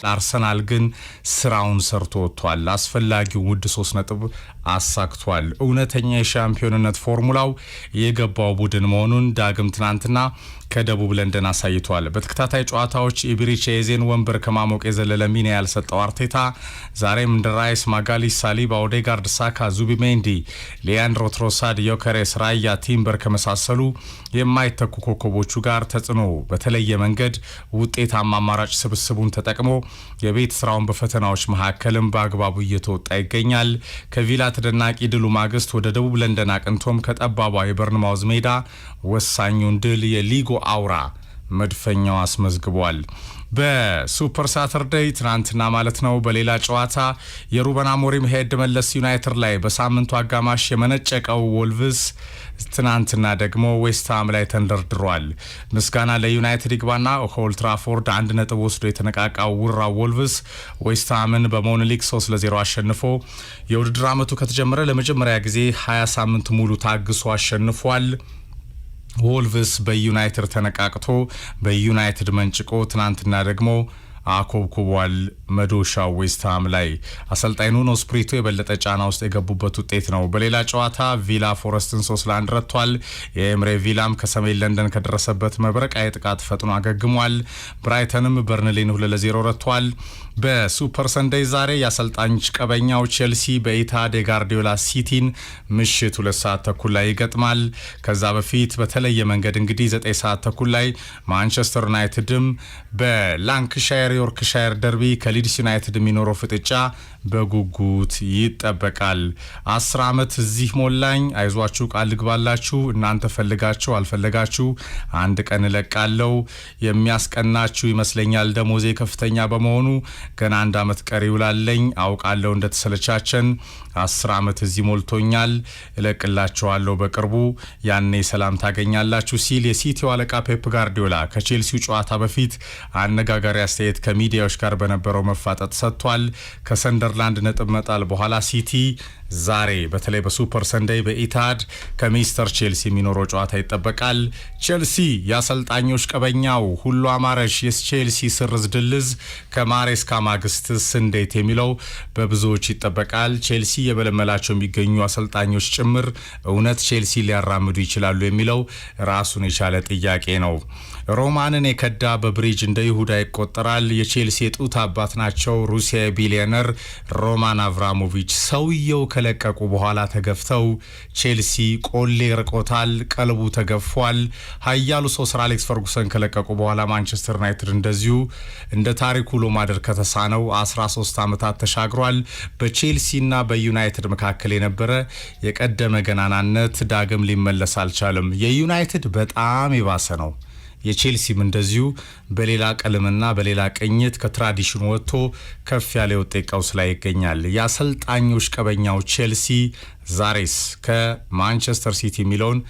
አርሰናል ግን ስራውን ሰርቶ ወጥቷል። አስፈላጊው ውድ 3 ነጥብ አሳክቷል። እውነተኛ የሻምፒዮንነት ፎርሙላው የገባው ቡድን መሆኑን ዳግም ትናንትና ከደቡብ ለንደን አሳይቷል። በተከታታይ ጨዋታዎች ኢብሪች የዜን ወንበር ከማሞቅ የዘለለ ሚና ያልሰጠው አርቴታ ዛሬም እንደ ራይስ፣ ማጋሊስ፣ ሳሊባ፣ ኦዴጋርድ፣ ሳካ፣ ዙቢሜንዲ፣ ሊያንድሮ ትሮሳርድ፣ ዮከሬስ፣ ራያ፣ ቲምበር ከመሳሰሉ የማይተኩ ኮከቦቹ ጋር ተጽዕኖ በተለየ መንገድ ውጤታማ አማራጭ ስብስቡን ተጠቅሞ የቤት ስራውን በፈተናዎች መካከልም በአግባቡ እየተወጣ ይገኛል። ከቪላ ተደናቂ ድሉ ማግስት ወደ ደቡብ ለንደን አቅንቶም ከጠባቧ የበርንማውዝ ሜዳ ወሳኙን ድል የሊጉ አውራ መድፈኛው አስመዝግቧል። በሱፐር ሳተርዴይ ትናንትና ማለት ነው በሌላ ጨዋታ የሩበን አሞሪም ሄድ መለስ ዩናይትድ ላይ በሳምንቱ አጋማሽ የመነጨቀው ወልቭስ ትናንትና ደግሞ ዌስትሃም ላይ ተንደርድሯል። ምስጋና ለዩናይትድ ይግባና ኦልድ ትራፎርድ 1 ነጥብ ወስዶ የተነቃቃው ውራው ወልቭስ ዌስትሃምን በሞኒሊክ 3-0 አሸንፎ የውድድር ዓመቱ ከተጀመረ ለመጀመሪያ ጊዜ 20 ሳምንት ሙሉ ታግሶ አሸንፏል። ወልቭስ በዩናይትድ ተነቃቅቶ በዩናይትድ መንጭቆ ትናንትና ደግሞ አኮብኩቧል መዶሻው ዌስትሃም ላይ። አሰልጣኝ ኑኖ ስፕሪቶ የበለጠ ጫና ውስጥ የገቡበት ውጤት ነው። በሌላ ጨዋታ ቪላ ፎረስትን 3-1 ረቷል። የኤምሬ ቪላም ከሰሜን ለንደን ከደረሰበት መብረቃዊ ጥቃት ፈጥኖ አገግሟል። ብራይተንም በርንሌን 2-0 ረቷል። በሱፐር ሰንዴይ ዛሬ የአሰልጣኝ ቀበኛው ቼልሲ በኢታድ የጋርዲዮላ ሲቲን ምሽት 2 ሰዓት ተኩል ላይ ይገጥማል። ከዛ በፊት በተለየ መንገድ እንግዲህ 9 ሰዓት ተኩል ላይ ማንቸስተር ዩናይትድም በላንክሻየር ዮርክሻየር ደርቢ ከሊድስ ዩናይትድ የሚኖረው ፍጥጫ በጉጉት ይጠበቃል። 10 ዓመት እዚህ ሞላኝ፣ አይዟችሁ፣ ቃል ልግባላችሁ፣ እናንተ ፈልጋችሁ አልፈለጋችሁ አንድ ቀን እለቃለሁ። የሚያስቀናችሁ ይመስለኛል ደሞዜ ከፍተኛ በመሆኑ ገና 1 ዓመት ቀሪ ውላለኝ። አውቃለሁ እንደተሰለቻችን 10 ዓመት እዚህ ሞልቶኛል፣ እለቅላችኋለሁ በቅርቡ፣ ያኔ ሰላም ታገኛላችሁ ሲል የሲቲው አለቃ ፔፕ ጋርዲዮላ ከቼልሲው ጨዋታ በፊት አነጋጋሪ አስተያየት ከሚዲያዎች ጋር በነበረው መፋጠጥ ሰጥቷል። ከሰንደርላንድ ነጥብ መጣል በኋላ ሲቲ ዛሬ በተለይ በሱፐር ሰንዴይ በኢታድ ከሚስተር ቼልሲ የሚኖረው ጨዋታ ይጠበቃል። ቼልሲ የአሰልጣኞች ቀበኛው ሁሉ አማረሽ የቼልሲ ስርዝ ድልዝ ከማሬስካ ማግስትስ እንዴት የሚለው በብዙዎች ይጠበቃል። ቼልሲ የበለመላቸው የሚገኙ አሰልጣኞች ጭምር እውነት ቼልሲ ሊያራምዱ ይችላሉ የሚለው ራሱን የቻለ ጥያቄ ነው። ሮማንን የከዳ በብሪጅ እንደ ይሁዳ ይቆጠራል። የቼልሲ የጡት አባት ናቸው። ሩሲያ ቢሊዮነር ሮማን አብራሞቪች ሰውየው ከለቀቁ በኋላ ተገፍተው ቼልሲ ቆሌ ርቆታል፣ ቀልቡ ተገፏል። ኃያሉ ሰው ሰር አሌክስ ፈርጉሰን ከለቀቁ በኋላ ማንቸስተር ዩናይትድ እንደዚሁ እንደ ታሪኩ ውሎ ማደር ከተሳነው 13 ዓመታት ተሻግሯል። በቼልሲና በዩናይትድ መካከል የነበረ የቀደመ ገናናነት ዳግም ሊመለስ አልቻለም። የዩናይትድ በጣም የባሰ ነው። የቼልሲም እንደዚሁ በሌላ ቀለምና በሌላ ቅኝት ከትራዲሽኑ ወጥቶ ከፍ ያለ ውጤት ቀውስ ላይ ይገኛል። የአሰልጣኞች ቀበኛው ቼልሲ ዛሬስ ከማንቸስተር ሲቲ የሚለውን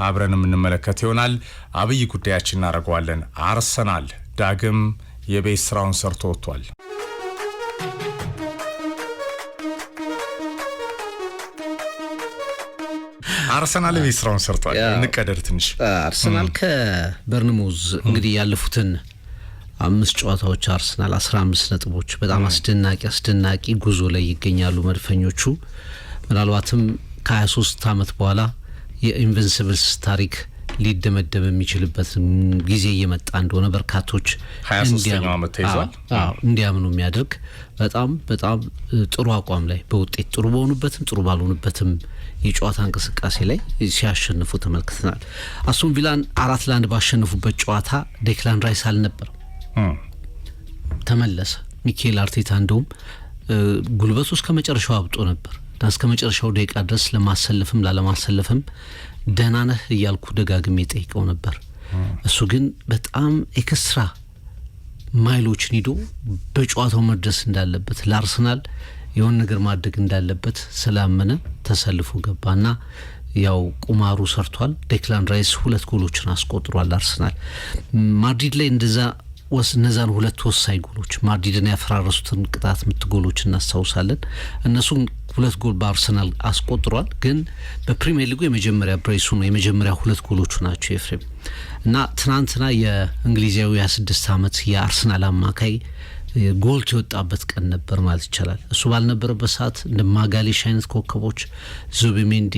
አብረን የምንመለከት ይሆናል። አብይ ጉዳያችን እናደርገዋለን። አርሰናል ዳግም የቤት ስራውን ሰርቶ ወጥቷል። አርሰናል ቤስራውን ሰርቷል። እንቀደር ትንሽ አርሰናል ከበርንሞዝ እንግዲህ ያለፉትን 5 ጨዋታዎች አርሰናል 15 ነጥቦች በጣም አስደናቂ ጉዞ ላይ ይገኛሉ መድፈኞቹ። ምናልባትም ከ23 ዓመት በኋላ የኢንቪንሲብልስ ታሪክ ሊደመደም የሚችልበት ጊዜ እየመጣ እንደሆነ በርካቶች 23ኛው ዓመት ተይዟል እንዲያምኑ የሚያደርግ በጣም ጥሩ አቋም ላይ በውጤት ጥሩ በሆኑበትም ጥሩ ባልሆኑበትም የጨዋታ እንቅስቃሴ ላይ ሲያሸንፉ ተመልክተናል። አስቶን ቪላን 4-1 ባሸነፉበት ጨዋታ ዴክላን ራይስ አልነበረም፣ ተመለሰ። ሚኬል አርቴታ እንደውም ጉልበቱ እስከ መጨረሻው አብጦ ነበር። እስከ መጨረሻው ደቂቃ ድረስ ለማሰለፍም ላለማሰለፍም ደህና ነህ እያልኩ ደጋግሜ ጠይቀው ነበር። እሱ ግን በጣም ኤክስትራ ማይሎችን ሂዶ በጨዋታው መድረስ እንዳለበት ለአርሰናል የሆነ ነገር ማድረግ እንዳለበት ስላመነ ተሰልፎ ገባና ያው ቁማሩ ሰርቷል። ዴክላን ራይስ 2 ጎሎችን አስቆጥሯል። አርሰናል ማድሪድ ላይ እነዛን 2 ወሳኝ ጎሎች ማድሪድን ያፈራረሱትን ቅጣት ምት ጎሎች እናስታውሳለን። እነሱን 2 ጎል በአርሰናል አስቆጥሯል። ግን በፕሪሚየር ሊጉ የመጀመሪያ ብሬሱ ነው የመጀመሪያ 2 ጎሎቹ ናቸው ኤፍሬም። እና ትናንትና የእንግሊዛዊ 26 ዓመት የአርሰናል አማካይ ጎልቶ የወጣበት ቀን ነበር ማለት ይቻላል። እሱ ባልነበረበት ሰዓት እንደ ማጋሌሽ አይነት ኮከቦች ዙቢሜንዲ፣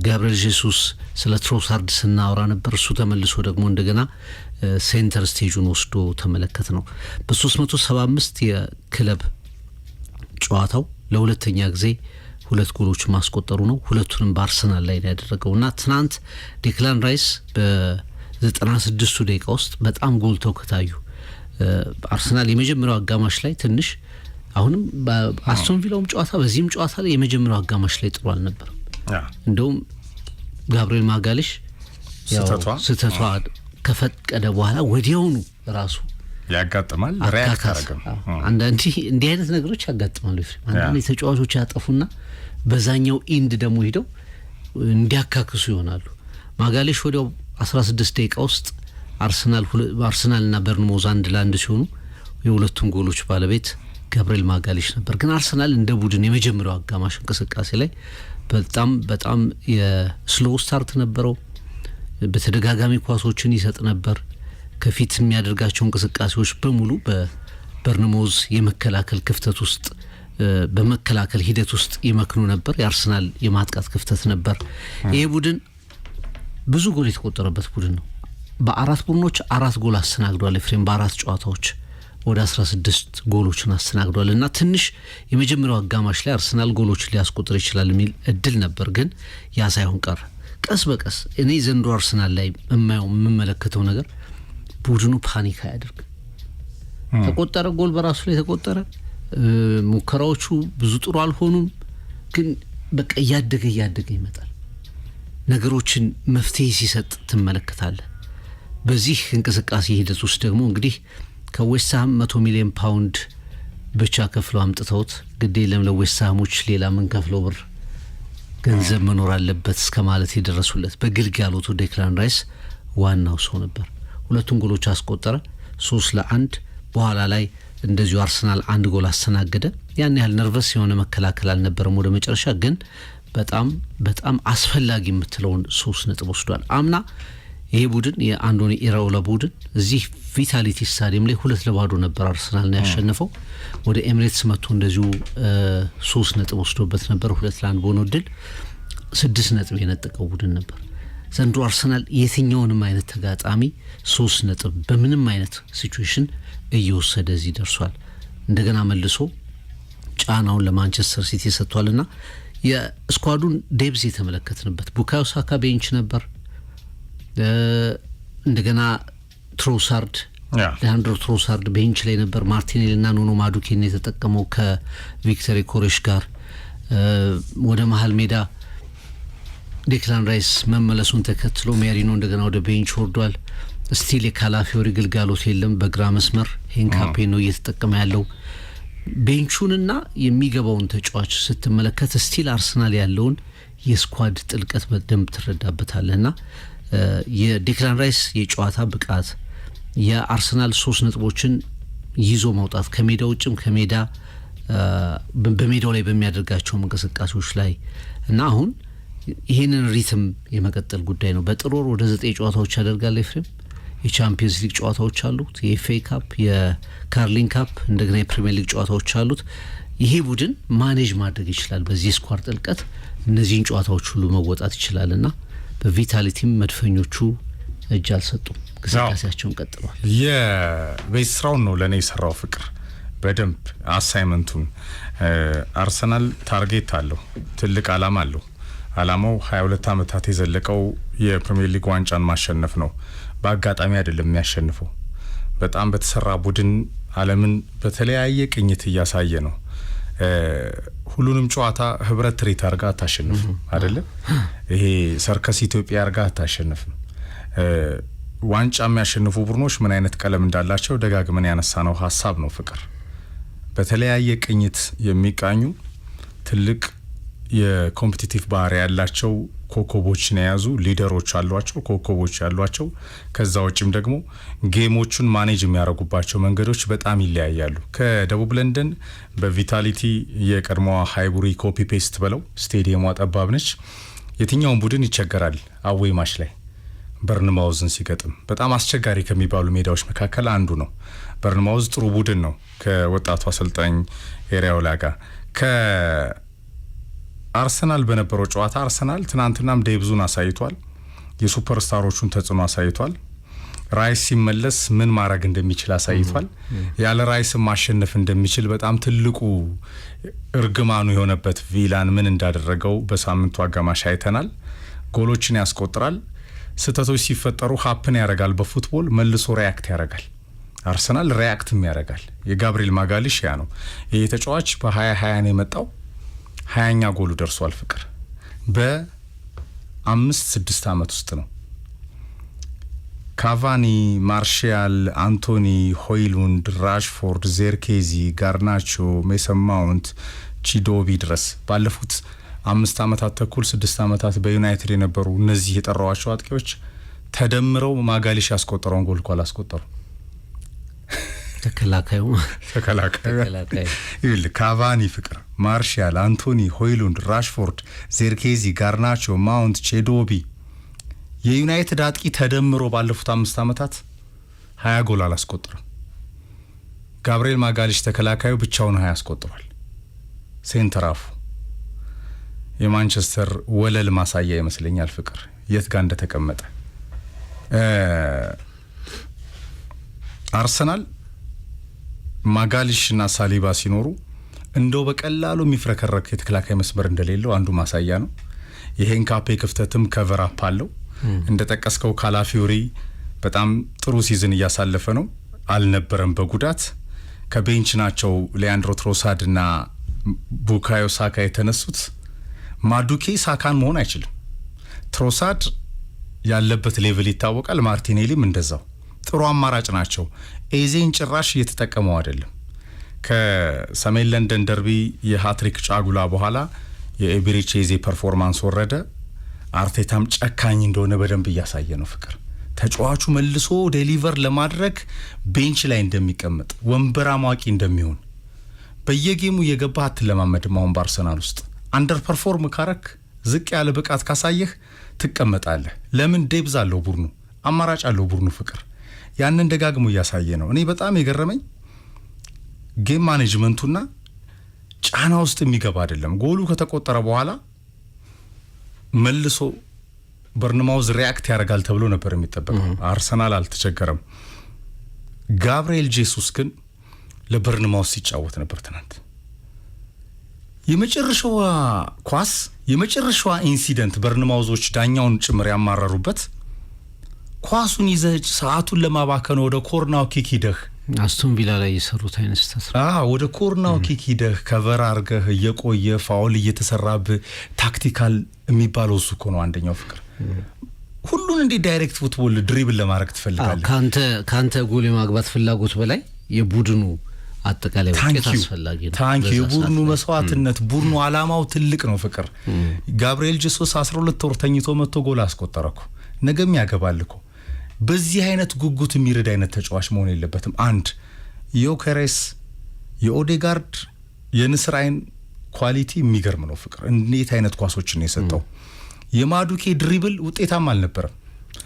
ጋብሪኤል ጄሱስ ስለ ትሮሳርድ ስናወራ ነበር። እሱ ተመልሶ ደግሞ እንደገና ሴንተር ስቴጁን ወስዶ ተመለከት ነው። በ375 የክለብ ጨዋታው ለሁለተኛ ጊዜ 2 ጎሎች ማስቆጠሩ ነው። ሁለቱንም በአርሰናል ላይ ያደረገውና ትናንት ዴክላን ራይስ በ96 ደቂቃ ውስጥ በጣም ጎልተው ከታዩ አርሰናል የመጀመሪያው አጋማሽ ላይ ትንሽ አሁንም በአስቶን ቪላውም ጨዋታ በዚህም ጨዋታ ላይ የመጀመሪያው አጋማሽ ላይ ጥሩ አልነበረም። እንደውም ጋብሪኤል ማጋሌሽ ስህተቷ ከፈቀደ በኋላ ወዲያውኑ ራሱ ያጋጥማል ሪያክት አረጋም። አንዳንዴ እንዲህ አይነት ነገሮች ያጋጥማሉ። አንዳንዴ ተጫዋቾች ያጠፉና በዛኛው ኢንድ ደግሞ ሄደው እንዲያካክሱ ይሆናሉ። ማጋሌሽ ወዲያው 16 ደቂቃ ውስጥ አርሰናልና በርንሞዝ 1-1 ሲሆኑ የሁለቱም ጎሎች ባለቤት ጋብሪኤል ማጋሌሽ ነበር። ግን አርሰናል እንደ ቡድን የመጀመሪያው አጋማሽ እንቅስቃሴ ላይ በጣም የስሎ ስታርት ነበረው። በተደጋጋሚ ኳሶችን ይሰጥ ነበር። ከፊት የሚያደርጋቸው እንቅስቃሴዎች በሙሉ በበርንሞዝ የመከላከል ክፍተት ውስጥ በመከላከል ሂደት ውስጥ ይመክኑ ነበር። የአርሰናል የማጥቃት ክፍተት ነበር። ይሄ ቡድን ብዙ ጎል የተቆጠረበት ቡድን ነው። በ4 ቡድኖች 4 ጎል አስተናግዷል። ኤፍሬም በ4 ጨዋታዎች ወደ 16 ጎሎችን አስተናግዷል እና ትንሽ የመጀመሪያው አጋማሽ ላይ አርሰናል ጎሎችን ሊያስቆጥር ይችላል የሚል እድል ነበር። ግን ያ ሳይሆን ቀረ። ቀስ በቀስ እኔ ዘንድሮ አርሰናል ላይ የምመለከተው ነገር ቡድኑ ፓኒክ አያደርግ። ተቆጠረ ጎል በራሱ ላይ ተቆጠረ። ሙከራዎቹ ብዙ ጥሩ አልሆኑም፣ ግን በቃ እያደገ ይመጣል። ነገሮችን መፍትሄ ሲሰጥ ትመለከታለህ። በዚህ እንቅስቃሴ ሂደት ውስጥ ደግሞ እንግዲህ ከዌስትሃም 100 ሚሊዮን ፓውንድ ብቻ ከፍለው አምጥተውት ግድ የለም ለዌስትሃሞች ሌላ ምን ከፍለው ብር ገንዘብ መኖር አለበት እስከ ማለት የደረሱለት በግልጋሎቱ ዴክላን ራይስ ዋናው ሰው ነበር። 2 ጎሎች አስቆጠረ፣ 3-1። በኋላ ላይ እንደዚሁ አርሰናል 1 ጎል አስተናገደ። ያን ያህል ነርቨስ የሆነ መከላከል አልነበረም። ወደ መጨረሻ ግን በጣም አስፈላጊ የምትለውን 3 ነጥብ ወስዷል። አምና ይሄ ቡድን የአንዶኒ ኢራኦላ ቡድን እዚህ ቪታሊቲ ስታዲየም ላይ 2-0 ነበር አርሰናል ነው ያሸነፈው። ወደ ኤሚሬትስ መጥቶ እንደዚሁ 3 ነጥብ ወስዶበት ነበር። 2-1 በሆነው ድል 6 ነጥብ የነጠቀው ቡድን ነበር። ዘንድሮ አርሰናል የትኛውንም አይነት ተጋጣሚ 3 ነጥብ በምንም አይነት ሲቹዌሽን እየወሰደ እዚህ ደርሷል። እንደገና መልሶ ጫናውን ለማንቸስተር ሲቲ ሰጥቷልና የስኳዱን ዴብዝ የተመለከትንበት ቡካዮ ሳካ ቤንች ነበር። እንደገና ትሮሳርድ ሌአንድሮ ትሮሳርድ ቤንች ላይ ነበር። ማርቲኔልና ኑኖ ማዱኬን የተጠቀመው ከቪክተር ኮሬሽ ጋር። ወደ መሀል ሜዳ ዴክላን ራይስ መመለሱን ተከትሎ ሜሪኖ እንደገና ወደ ቤንች ወርዷል። ስቲል የካላፊዮሪ ግልጋሎት የለም። በግራ መስመር ሄንካፔ ነው እየተጠቀመ ያለው። ቤንቹንና የሚገባውን ተጫዋች ስትመለከት ስቲል አርሰናል ያለውን የስኳድ ጥልቀት በደንብ ትረዳበታለህና የዴክላን ራይስ የጨዋታ ብቃት የአርሰናል 3 ነጥቦችን ይዞ መውጣት ከሜዳ ውጭም ከሜዳ በሜዳው ላይ በሚያደርጋቸው እንቅስቃሴዎች ላይ እና አሁን ይሄንን ሪትም የመቀጠል ጉዳይ ነው። በጥር ወር ወደ 9 ጨዋታዎች ያደርጋል ኤፍሬም። የቻምፒየንስ ሊግ ጨዋታዎች አሉት፣ የኤፍኤ ካፕ፣ የካርሊን ካፕ፣ እንደገና የፕሪሚየር ሊግ ጨዋታዎች አሉት። ይሄ ቡድን ማኔጅ ማድረግ ይችላል። በዚህ ስኳር ጥልቀት እነዚህን ጨዋታዎች ሁሉ መወጣት ይችላልና በቪታሊቲም መድፈኞቹ እጅ አልሰጡም፣ ግስጋሴያቸውን ቀጥለዋል። የቤት ስራውን ነው ለእኔ የሰራው ፍቅር በደንብ አሳይመንቱን። አርሰናል ታርጌት አለው፣ ትልቅ አላማ አለው። አላማው 22 ዓመታት የዘለቀው የፕሪሚየር ሊግ ዋንጫን ማሸነፍ ነው። በአጋጣሚ አይደለም የሚያሸንፈው። በጣም በተሰራ ቡድን ዓለምን በተለያየ ቅኝት እያሳየ ነው። ሁሉንም ጨዋታ ህብረት ትርኢት አርጋ አታሸንፍም አይደለም። ይሄ ሰርከስ ኢትዮጵያ አርጋ አታሸንፍም። ዋንጫ የሚያሸንፉ ቡድኖች ምን አይነት ቀለም እንዳላቸው ደጋግመን ያነሳነው ሀሳብ ነው ፍቅር። በተለያየ ቅኝት የሚቃኙ ትልቅ የኮምፒቲቲቭ ባህሪ ያላቸው ኮከቦችን የያዙ ሊደሮች አሏቸው፣ ኮከቦች ያሏቸው። ከዛ ውጭም ደግሞ ጌሞቹን ማኔጅ የሚያደርጉባቸው መንገዶች በጣም ይለያያሉ። ከደቡብ ለንደን በቪታሊቲ የቀድሞዋ ሃይቡሪ ኮፒ ፔስት ብለው ስቴዲየሟ ጠባብ ነች። የትኛውን ቡድን ይቸገራል አዌይ ማች ላይ በርንማውዝን ሲገጥም በጣም አስቸጋሪ ከሚባሉ ሜዳዎች መካከል አንዱ ነው። በርንማውዝ ጥሩ ቡድን ነው ከወጣቱ አሰልጣኝ ኤሪያውላ ጋር። ከአርሰናል በነበረው ጨዋታ አርሰናል ትናንትናም ዴብዙን አሳይቷል፣ የሱፐርስታሮቹን ተጽዕኖ አሳይቷል። ራይስ ሲመለስ ምን ማድረግ እንደሚችል አሳይቷል። ያለ ራይስ ማሸነፍ እንደሚችል በጣም ትልቁ እርግማኑ የሆነበት ቪላን ምን እንዳደረገው በሳምንቱ አጋማሽ አይተናል። ጎሎችን ያስቆጥራል። ስህተቶች ሲፈጠሩ ሀፕን ያደርጋል። በፉትቦል መልሶ ሪያክት ያደርጋል። አርሰናል ሪያክትም ያደርጋል። የጋብሪኤል ማጋሊሽ ያ ነው። ይህ ተጫዋች በ2020 ነው የመጣው። 20ኛ ጎሉ ደርሷል። ፍቅር በ5-6 ዓመት ውስጥ ነው። ካቫኒ፣ ማርሻል፣ አንቶኒ፣ ሆይሉንድ፣ ራሽፎርድ፣ ዜርኬዚ፣ ጋርናቾ፣ ሜሰን ማውንት፣ ቺዶቢ ድረስ ባለፉት 5 ዓመታት ተኩል 6 ዓመታት በዩናይትድ የነበሩ እነዚህ የጠራዋቸው አጥቂዎች ተደምረው ማጋሊሽ ያስቆጠረውን ጎል እንኳን አላስቆጠሩ። ተከላካዩ ይል ካቫኒ፣ ፍቅር፣ ማርሻል፣ አንቶኒ፣ ሆይሉንድ፣ ራሽፎርድ፣ ዜርኬዚ፣ ጋርናቾ፣ ማውንት፣ ቺዶቢ የዩናይትድ አጥቂ ተደምሮ ባለፉት 5 ዓመታት 20 ጎል አላስቆጠረም። ጋብሪኤል ማጋሊሽ ተከላካዩ ብቻውን 20 አስቆጥሯል። ሴንተራፉ የማንቸስተር ወለል ማሳያ ይመስለኛል። ፍቅር የት ጋር እንደተቀመጠ አርሰናል ማጋሊሽና ሳሊባ ሲኖሩ እንደው በቀላሉ የሚፍረከረክ የተከላካይ መስመር እንደሌለው አንዱ ማሳያ ነው። ይሄን ካፔ ክፍተትም ከቨር አፕ አለው። እንደጠቀስከው ካላፊዮሪ በጣም ጥሩ ሲዝን እያሳለፈ ነው። አልነበረም በጉዳት ከቤንች ናቸው ሊያንድሮ ትሮሳድ እና ቡካዮ ሳካ የተነሱት። ማዱኬ ሳካን መሆን አይችልም። ትሮሳድ ያለበት ሌቭል ይታወቃል። ማርቲኔሊም እንደዛው ጥሩ አማራጭ ናቸው። ኤዜን ጭራሽ እየተጠቀመው አይደለም። ከሰሜን ለንደን ደርቢ የሃትሪክ ጫጉላ በኋላ የኤቢሪች ኤዜ ፐርፎርማንስ ወረደ። አርቴታም ጨካኝ እንደሆነ በደንብ እያሳየ ነው። ፍቅር ተጫዋቹ መልሶ ዴሊቨር ለማድረግ ቤንች ላይ እንደሚቀመጥ ወንበር አሟቂ እንደሚሆን በየጌሙ የገባ አትለማመድም። አሁን በአርሰናል ውስጥ አንደር ፐርፎርም ካረክ ዝቅ ያለ ብቃት ካሳየህ ትቀመጣለህ። ለምን ዴብዝ አለው ቡድኑ፣ አማራጭ አለው ቡድኑ። ፍቅር ያንን ደጋግሞ እያሳየ ነው። እኔ በጣም የገረመኝ ጌም ማኔጅመንቱና ጫና ውስጥ የሚገባ አይደለም። ጎሉ ከተቆጠረ በኋላ መልሶ በርንማውዝ ሪያክት ያደርጋል ተብሎ ነበር የሚጠበቀው። አርሰናል አልተቸገረም። ጋብሪኤል ጄሱስ ግን ለበርንማውዝ ሲጫወት ነበር ትናንት። የመጨረሻዋ ኳስ፣ የመጨረሻዋ ኢንሲደንት በርንማውዞች ዳኛውን ጭምር ያማረሩበት ኳሱን ይዘህ ሰዓቱን ለማባከን ወደ ኮርናው ኪክ ሂደህ አስቶን ቪላ ላይ የሰሩት አይነት ስህተት ወደ ኮርናው ኪክ ሂደህ ከቨር አድርገህ እየቆየ ፋውል እየተሰራብህ ታክቲካል የሚባለው እሱ እኮ ነው አንደኛው። ፍቅር ሁሉን እንዴ ዳይሬክት ፉትቦል ድሪብል ለማድረግ ትፈልጋለህ? ካንተ ጎል የማግባት ፍላጎት በላይ የቡድኑ አጠቃላይ ውጤት አስፈላጊ ነው። ታንኪዩ የቡድኑ መስዋዕትነት፣ ቡድኑ አላማው ትልቅ ነው። ፍቅር ጋብሪኤል ጄሱስ 12 ወር ተኝቶ መጥቶ ጎል አስቆጠረኩ። ነገም ያገባልኩ። በዚህ አይነት ጉጉት የሚረዳ አይነት ተጫዋች መሆን የለበትም። አንድ ዮኬሬስ የኦዴጋርድ የንስር አይን ኳሊቲ የሚገርም ነው። ፍቅር እንዴት አይነት ኳሶችን ነው የሰጠው። የማዱኬ ድሪብል ውጤታም አልነበረም።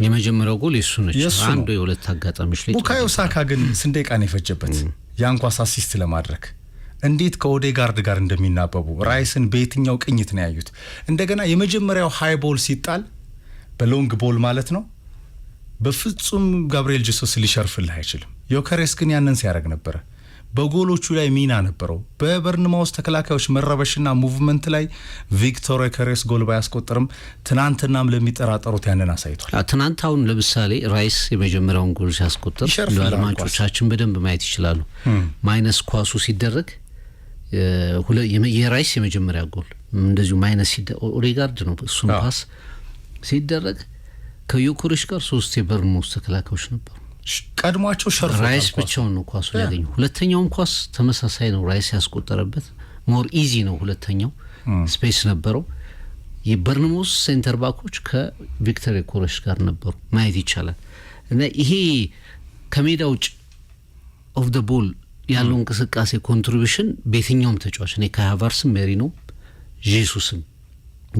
የመጀመሪያው ጎል የሱ ነች። አንዱ የሁለት አጋጣሚዎች ላይ ቡካዮ ሳካ ግን ስንዴቃን የፈጀበት ያን ኳስ አሲስት ለማድረግ እንዴት ከኦዴጋርድ ጋር እንደሚናበቡ ራይስን በየትኛው ቅኝት ነው ያዩት። እንደገና የመጀመሪያው ሃይ ቦል ሲጣል በሎንግ ቦል ማለት ነው በፍጹም ጋብሪኤል ጄሱስ ሊሸርፍልህ አይችልም። ዮኬሬስ ግን ያንን ሲያደርግ ነበረ። በጎሎቹ ላይ ሚና ነበረው። በበርንማውዝ ተከላካዮች መረበሽና ሙቭመንት ላይ ቪክቶር ዮኬሬስ ጎል ባያስቆጥርም ትናንትናም ለሚጠራጠሩት ያንን አሳይቷል። ትናንት አሁን ለምሳሌ ራይስ የመጀመሪያውን ጎል ሲያስቆጥር አድማጮቻችን በደንብ ማየት ይችላሉ። ማይነስ ኳሱ ሲደረግ የራይስ የመጀመሪያ ጎል እንደዚሁ ማይነስ ኦዴጋርድ ነው እሱን ፓስ ሲደረግ ከዮኬሬስ ጋር 3 የበርንማውዝ ተከላካዮች ነበሩ። ቀድሟቸው ሸርፎ ራይስ ብቻውን ነው ኳሱ ያገኘው። ሁለተኛውም ኳስ ተመሳሳይ ነው። ራይስ ያስቆጠረበት ሞር ኢዚ ነው። ሁለተኛው ስፔስ ነበረው። የበርንማውዝ ሴንተር ባኮች ከቪክቶር ዮኬሬስ ጋር ነበሩ ማየት ይቻላል። እና ይሄ ከሜዳ ውጭ ኦፍ ዘ ቦል ያለው እንቅስቃሴ ኮንትሪቢዩሽን በየትኛውም ተጫዋች እኔ ከሃቨርትስም ሜሪኖም ጄሱስም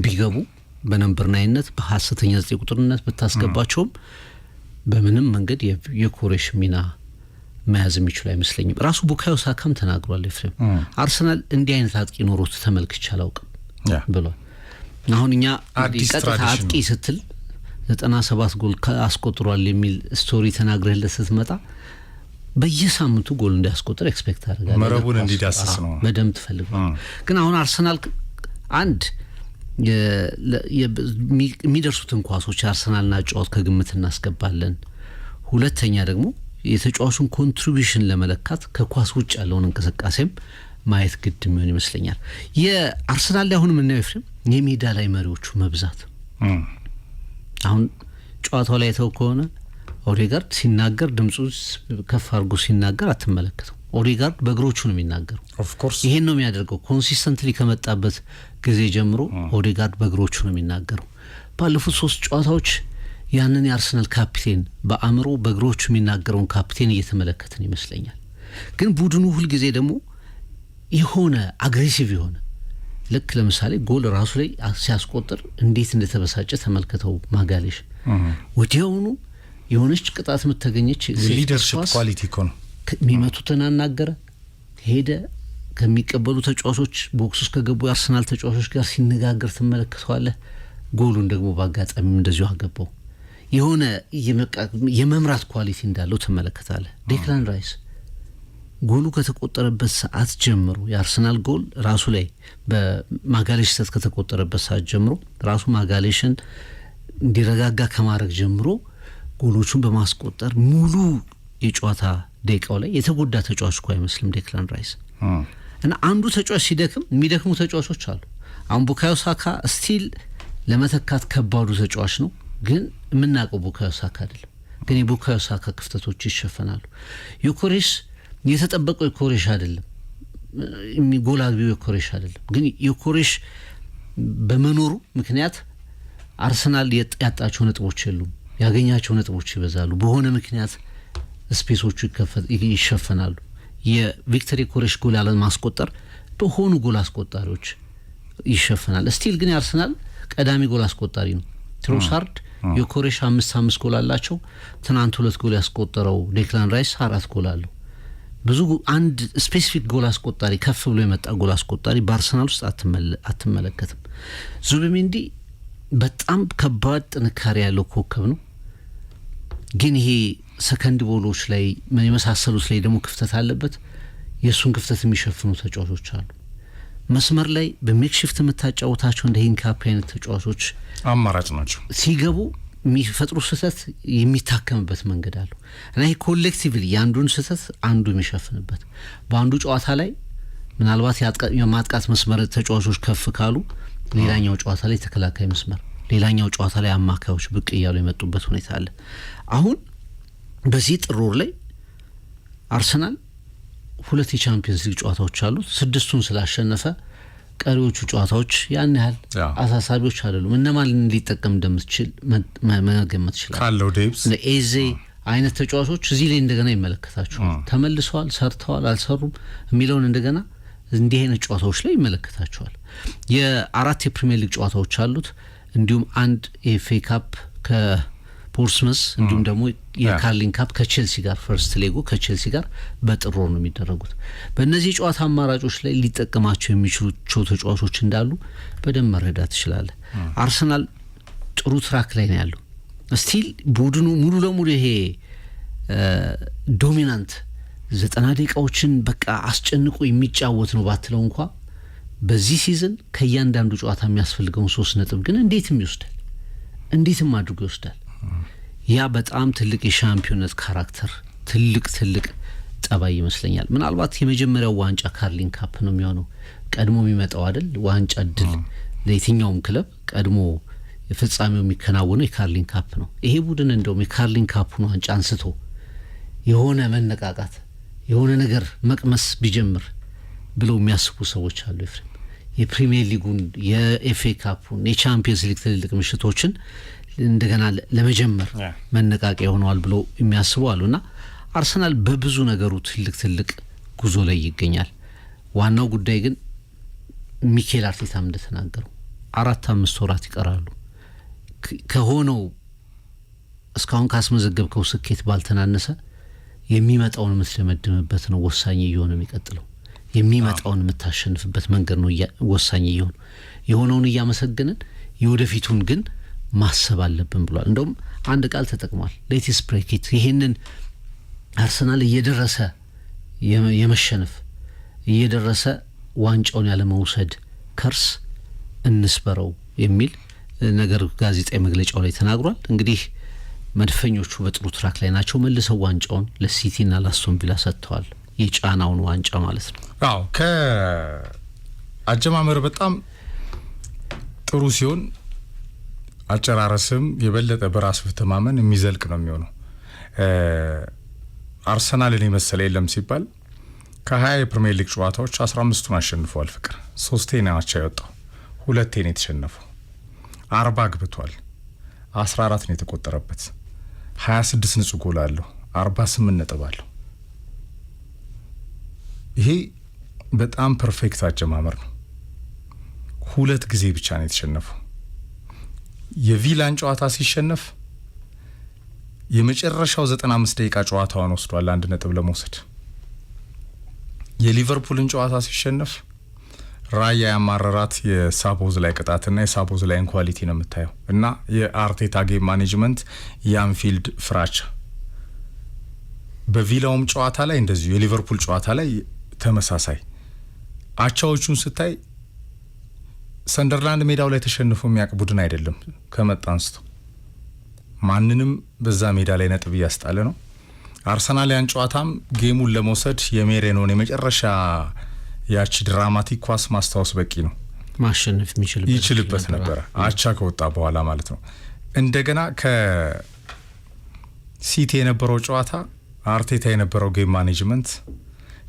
ቢገቡ በነምበር 9ነት በሐሰተኛ 9 ቁጥርነት ብታስገባቸውም በምንም መንገድ የኮሬሽ ሚና መያዝ የሚችል አይመስለኝም። ራሱ ቡካዮ ሳካም ተናግሯል ኤፍሬም አርሰናል እንዲህ አይነት አጥቂ ኖሮት ተመልክቼ አላውቅም ብሏል። አሁን እኛ ቀጥታ አጥቂ ስትል 97 ጎል አስቆጥሯል የሚል ስቶሪ ተናግረህለት ስትመጣ በየሳምንቱ ጎል እንዲያስቆጥር ኤክስፔክት አድርጋለሁ። መረቡን እንዲዳስስ ነው በደንብ ትፈልጋለህ። ግን አሁን አርሰናል አንድ የሚደርሱትን ኳሶች አርሰናልና ጨዋታ ከግምት እናስገባለን። ሁለተኛ ደግሞ የተጫዋቹን ኮንትሪቢዩሽን ለመለካት ከኳስ ውጭ ያለውን እንቅስቃሴም ማየት ግድ የሚሆን ይመስለኛል። የአርሰናል ላይ አሁን የምናየው ኤፍሬም የሜዳ ላይ መሪዎቹ መብዛት አሁን ጨዋታው ላይ ተው ከሆነ ኦዴጋርድ ሲናገር ድምጹ ከፍ አድርጎ ሲናገር አትመለከተው። ኦዴጋርድ በእግሮቹ ነው የሚናገረው። ኦፍ ኮርስ ይሄን ነው የሚያደርገው። ኮንሲስተንትሊ ከመጣበት ጊዜ ጀምሮ ኦዴጋርድ በእግሮቹ ነው የሚናገረው። ባለፉት 3 ጨዋታዎች ያንን የአርሰናል ካፒቴን በአእምሮ በእግሮቹ የሚናገረውን ካፒቴን እየተመለከትን ይመስለኛል። ግን ቡድኑ ሁል ጊዜ ደግሞ የሆነ አግሬሲቭ የሆነ ልክ ለምሳሌ ጎል ራሱ ላይ ሲያስቆጥር እንዴት እንደተበሳጨ ተመልከተው። ማጋሌሽ ወዲያውኑ የሆነች ቅጣት የምትገኘች ሊደርሺፕ ኳሊቲ እኮ ነው። የሚመቱትን አናገረ ሄደ ከሚቀበሉ ተጫዋቾች ቦክስ ውስጥ ከገቡ የአርሰናል ተጫዋቾች ጋር ሲነጋገር ትመለከተዋለህ። ጎሉን ደግሞ በአጋጣሚ እንደዚሁ አገባው። የሆነ የመምራት ኳሊቲ እንዳለው ትመለከታለህ። ዴክላን ራይስ ጎሉ ከተቆጠረበት ሰዓት ጀምሮ የአርሰናል ጎል ራሱ ላይ በማጋሌሽ ሰት ከተቆጠረበት ሰዓት ጀምሮ ራሱ ማጋሌሽን እንዲረጋጋ ከማድረግ ጀምሮ ጎሎቹን በማስቆጠር ሙሉ የጨዋታ ደቂቃው ላይ የተጎዳ ተጫዋች እኮ አይመስልም ዴክላን ራይስ። እና አንዱ ተጫዋች ሲደክም የሚደክሙ ተጫዋቾች አሉ። አሁን ቡካዮ ሳካ ስቲል ለመተካት ከባዱ ተጫዋች ነው፣ ግን የምናውቀው ቡካዮ ሳካ አይደለም። ግን የቡካዮ ሳካ ክፍተቶች ይሸፈናሉ። ዮኮሬሽ የተጠበቀው ዮኮሬሽ አይደለም፣ ጎል አግቢው ዮኮሬሽ አይደለም። ግን ዮኮሬሽ በመኖሩ ምክንያት አርሰናል ያጣቸው ነጥቦች የሉም፣ ያገኛቸው ነጥቦች ይበዛሉ። በሆነ ምክንያት ስፔሶቹ ይሸፈናሉ። የቪክተር ዮኮሬሽ ጎል ያለ ማስቆጠር በሆኑ ጎል አስቆጣሪዎች ይሸፈናል። ስቲል ግን የአርሰናል ቀዳሚ ጎል አስቆጣሪ ነው ትሮሳርድ። ዮኮሬሽ 5 ጎል አላቸው። ትናንት 2 ጎል ያስቆጠረው ዴክላን ራይስ 4 ጎል አለው። ብዙ አንድ ስፔሲፊክ ጎል አስቆጣሪ ከፍ ብሎ የመጣ ጎል አስቆጣሪ በአርሰናል ውስጥ አትመለከትም። ዙቢሜንዲ በጣም ከባድ ጥንካሬ ያለው ኮከብ ነው። ግን ይሄ ሰከንድ ቦሎች ላይ የመሳሰሉት ላይ ደግሞ ክፍተት አለበት። የእሱን ክፍተት የሚሸፍኑ ተጫዋቾች አሉ። መስመር ላይ በሜክሺፍት የምታጫወታቸው እንደ ሂንካፕ አይነት ተጫዋቾች አማራጭ ናቸው። ሲገቡ የሚፈጥሩ ስህተት የሚታከምበት መንገድ አለው እና ይሄ ኮሌክቲቭሊ የአንዱን ስህተት አንዱ የሚሸፍንበት በአንዱ ጨዋታ ላይ ምናልባት የማጥቃት መስመር ተጫዋቾች ከፍ ካሉ ሌላኛው ጨዋታ ላይ ተከላካይ መስመር፣ ሌላኛው ጨዋታ ላይ አማካዮች ብቅ እያሉ የመጡበት ሁኔታ አለ። አሁን በዚህ ጥር ወር ላይ አርሰናል 2 የቻምፒየንስ ሊግ ጨዋታዎች አሉት። 6ቱን ስላሸነፈ ቀሪዎቹ ጨዋታዎች ያን ያህል አሳሳቢዎች አይደሉም። እነማን ሊጠቀም እንደምትችል መገመት ይችላል። ካለው ዴብስ ኤዜ አይነት ተጫዋቾች እዚህ ላይ እንደገና ይመለከታቸዋል። ተመልሰዋል፣ ሰርተዋል፣ አልሰሩም የሚለውን እንደገና እንዲህ አይነት ጨዋታዎች ላይ ይመለከታቸዋል። የ4 የፕሪሚየር ሊግ ጨዋታዎች አሉት። እንዲሁም 1 የኤፍኤ ካፕ ከፖርትስመስ እንዲሁም ደግሞ የካርሊንግ ካፕ ከቼልሲ ጋር ፈርስት ሌጉ ከቼልሲ ጋር በጥር ወር ነው የሚደረጉት። በእነዚህ ጨዋታ አማራጮች ላይ ሊጠቀማቸው የሚችሉ ተጫዋቾች እንዳሉ በደንብ መረዳት ትችላለህ። አርሰናል ጥሩ ትራክ ላይ ነው ያለው። ስቲል ቡድኑ ሙሉ ለሙሉ ይሄ ዶሚናንት 90 ደቂቃዎችን በቃ አስጨንቆ የሚጫወት ነው ባትለው እንኳ በዚህ ሲዝን ከእያንዳንዱ ጨዋታ የሚያስፈልገውን 3 ነጥብ ግን እንዴትም ይወስዳል፣ እንዴትም አድርጎ ይወስዳል። ያ በጣም ትልቅ የሻምፒዮንነት ካራክተር ትልቅ ጠባይ ይመስለኛል። ምናልባት የመጀመሪያው ዋንጫ ካርሊንግ ካፕ ነው የሚሆነው። ቀድሞ የሚመጣው አይደል ዋንጫ ድል ለየትኛውም ክለብ ቀድሞ ፍጻሜው የሚከናወነው የካርሊንግ ካፕ ነው። ይሄ ቡድን እንደውም የካርሊንግ ካፑን ዋንጫ አንስቶ የሆነ መነቃቃት የሆነ ነገር መቅመስ ቢጀምር ብለው የሚያስቡ ሰዎች አሉ። ኤፍሬም የፕሪሚየር ሊጉን የኤፍኤ ካፑን የቻምፒየንስ ሊግ ትልልቅ ምሽቶችን እንደገና ለመጀመር መነቃቂያ ሆነዋል ብለው የሚያስቡ አሉና አርሰናል በብዙ ነገሩ ትልቅ ጉዞ ላይ ይገኛል። ዋናው ጉዳይ ግን ሚኬል አርቴታም እንደተናገረው 4-5 ወራት ይቀራሉ። ከሆነው እስካሁን ካስመዘገብከው ስኬት ባልተናነሰ የሚመጣውን የምትደመድምበት ነው ወሳኝ እየሆነ የሚቀጥለው። የሚመጣውን የምታሸንፍበት መንገድ ነው ወሳኝ እየሆነ የሆነውን እያመሰገንን የወደፊቱን ግን ማሰብ አለብን ብሏል። እንደውም አንድ ቃል ተጠቅሟል፣ ሌትስ ብሬክ ኢት። ይሄንን አርሰናል እየደረሰ የመሸነፍ እየደረሰ ዋንጫውን ያለ መውሰድ ከርስ እንስበረው የሚል ነገር ጋዜጣዊ መግለጫው ላይ ተናግሯል። እንግዲህ መድፈኞቹ በጥሩ ትራክ ላይ ናቸው። መልሰው ዋንጫውን ለሲቲና ለአስቶን ቪላ ሰጥተዋል። የጫናውን ዋንጫ ማለት ነው። አዎ ከአጀማመር በጣም ጥሩ ሲሆን አጨራረስም የበለጠ በራስ መተማመን የሚዘልቅ ነው የሚሆነው። አርሰናልን የመሰለ የለም ሲባል ከ20 የፕሪሚየር ሊግ ጨዋታዎች 15ቱን አሸንፈዋል። ፍቅር 3 ናቸው ያወጣው፣ 2 ነው የተሸነፈው። 40 አግብቷል፣ 14 ነው የተቆጠረበት። 26 ንጹህ ጎል አለው፣ 48 ነጥብ አለው። ይሄ በጣም ፐርፌክት አጀማመር ነው። 2 ጊዜ ብቻ ነው የተሸነፈው። የቪላን ጨዋታ ሲሸነፍ የመጨረሻው 95 ደቂቃ ጨዋታውን ወስዷል 1 ነጥብ ለመውሰድ። የሊቨርፑልን ጨዋታ ሲሸነፍ ራያ ያማረራት የሳቦዝ ላይ ቅጣትና የሳቦዝ ላይን ኳሊቲ ነው የምታየው እና የአርቴታ ጌም ማኔጅመንት የአንፊልድ ፍራቻ። በቪላውም ጨዋታ ላይ እንደዚሁ የሊቨርፑል ጨዋታ ላይ ተመሳሳይ አቻዎቹን ስታይ ሰንደርላንድ ሜዳው ላይ ተሸንፎ የሚያውቅ ቡድን አይደለም። ከመጣ አንስቶ ማንንም በዛ ሜዳ ላይ ነጥብ እያስጣለ ነው። አርሰናል ያን ጨዋታም ጌሙን ለመውሰድ የሜሬኖን የመጨረሻ ያቺ ድራማቲክ ኳስ ማስታወስ በቂ ነው። ማሸነፍ ይችልበት ነበር አቻ ከወጣ በኋላ ማለት ነው። እንደገና ከሲቲ የነበረው ጨዋታ አርቴታ የነበረው ጌም ማኔጅመንት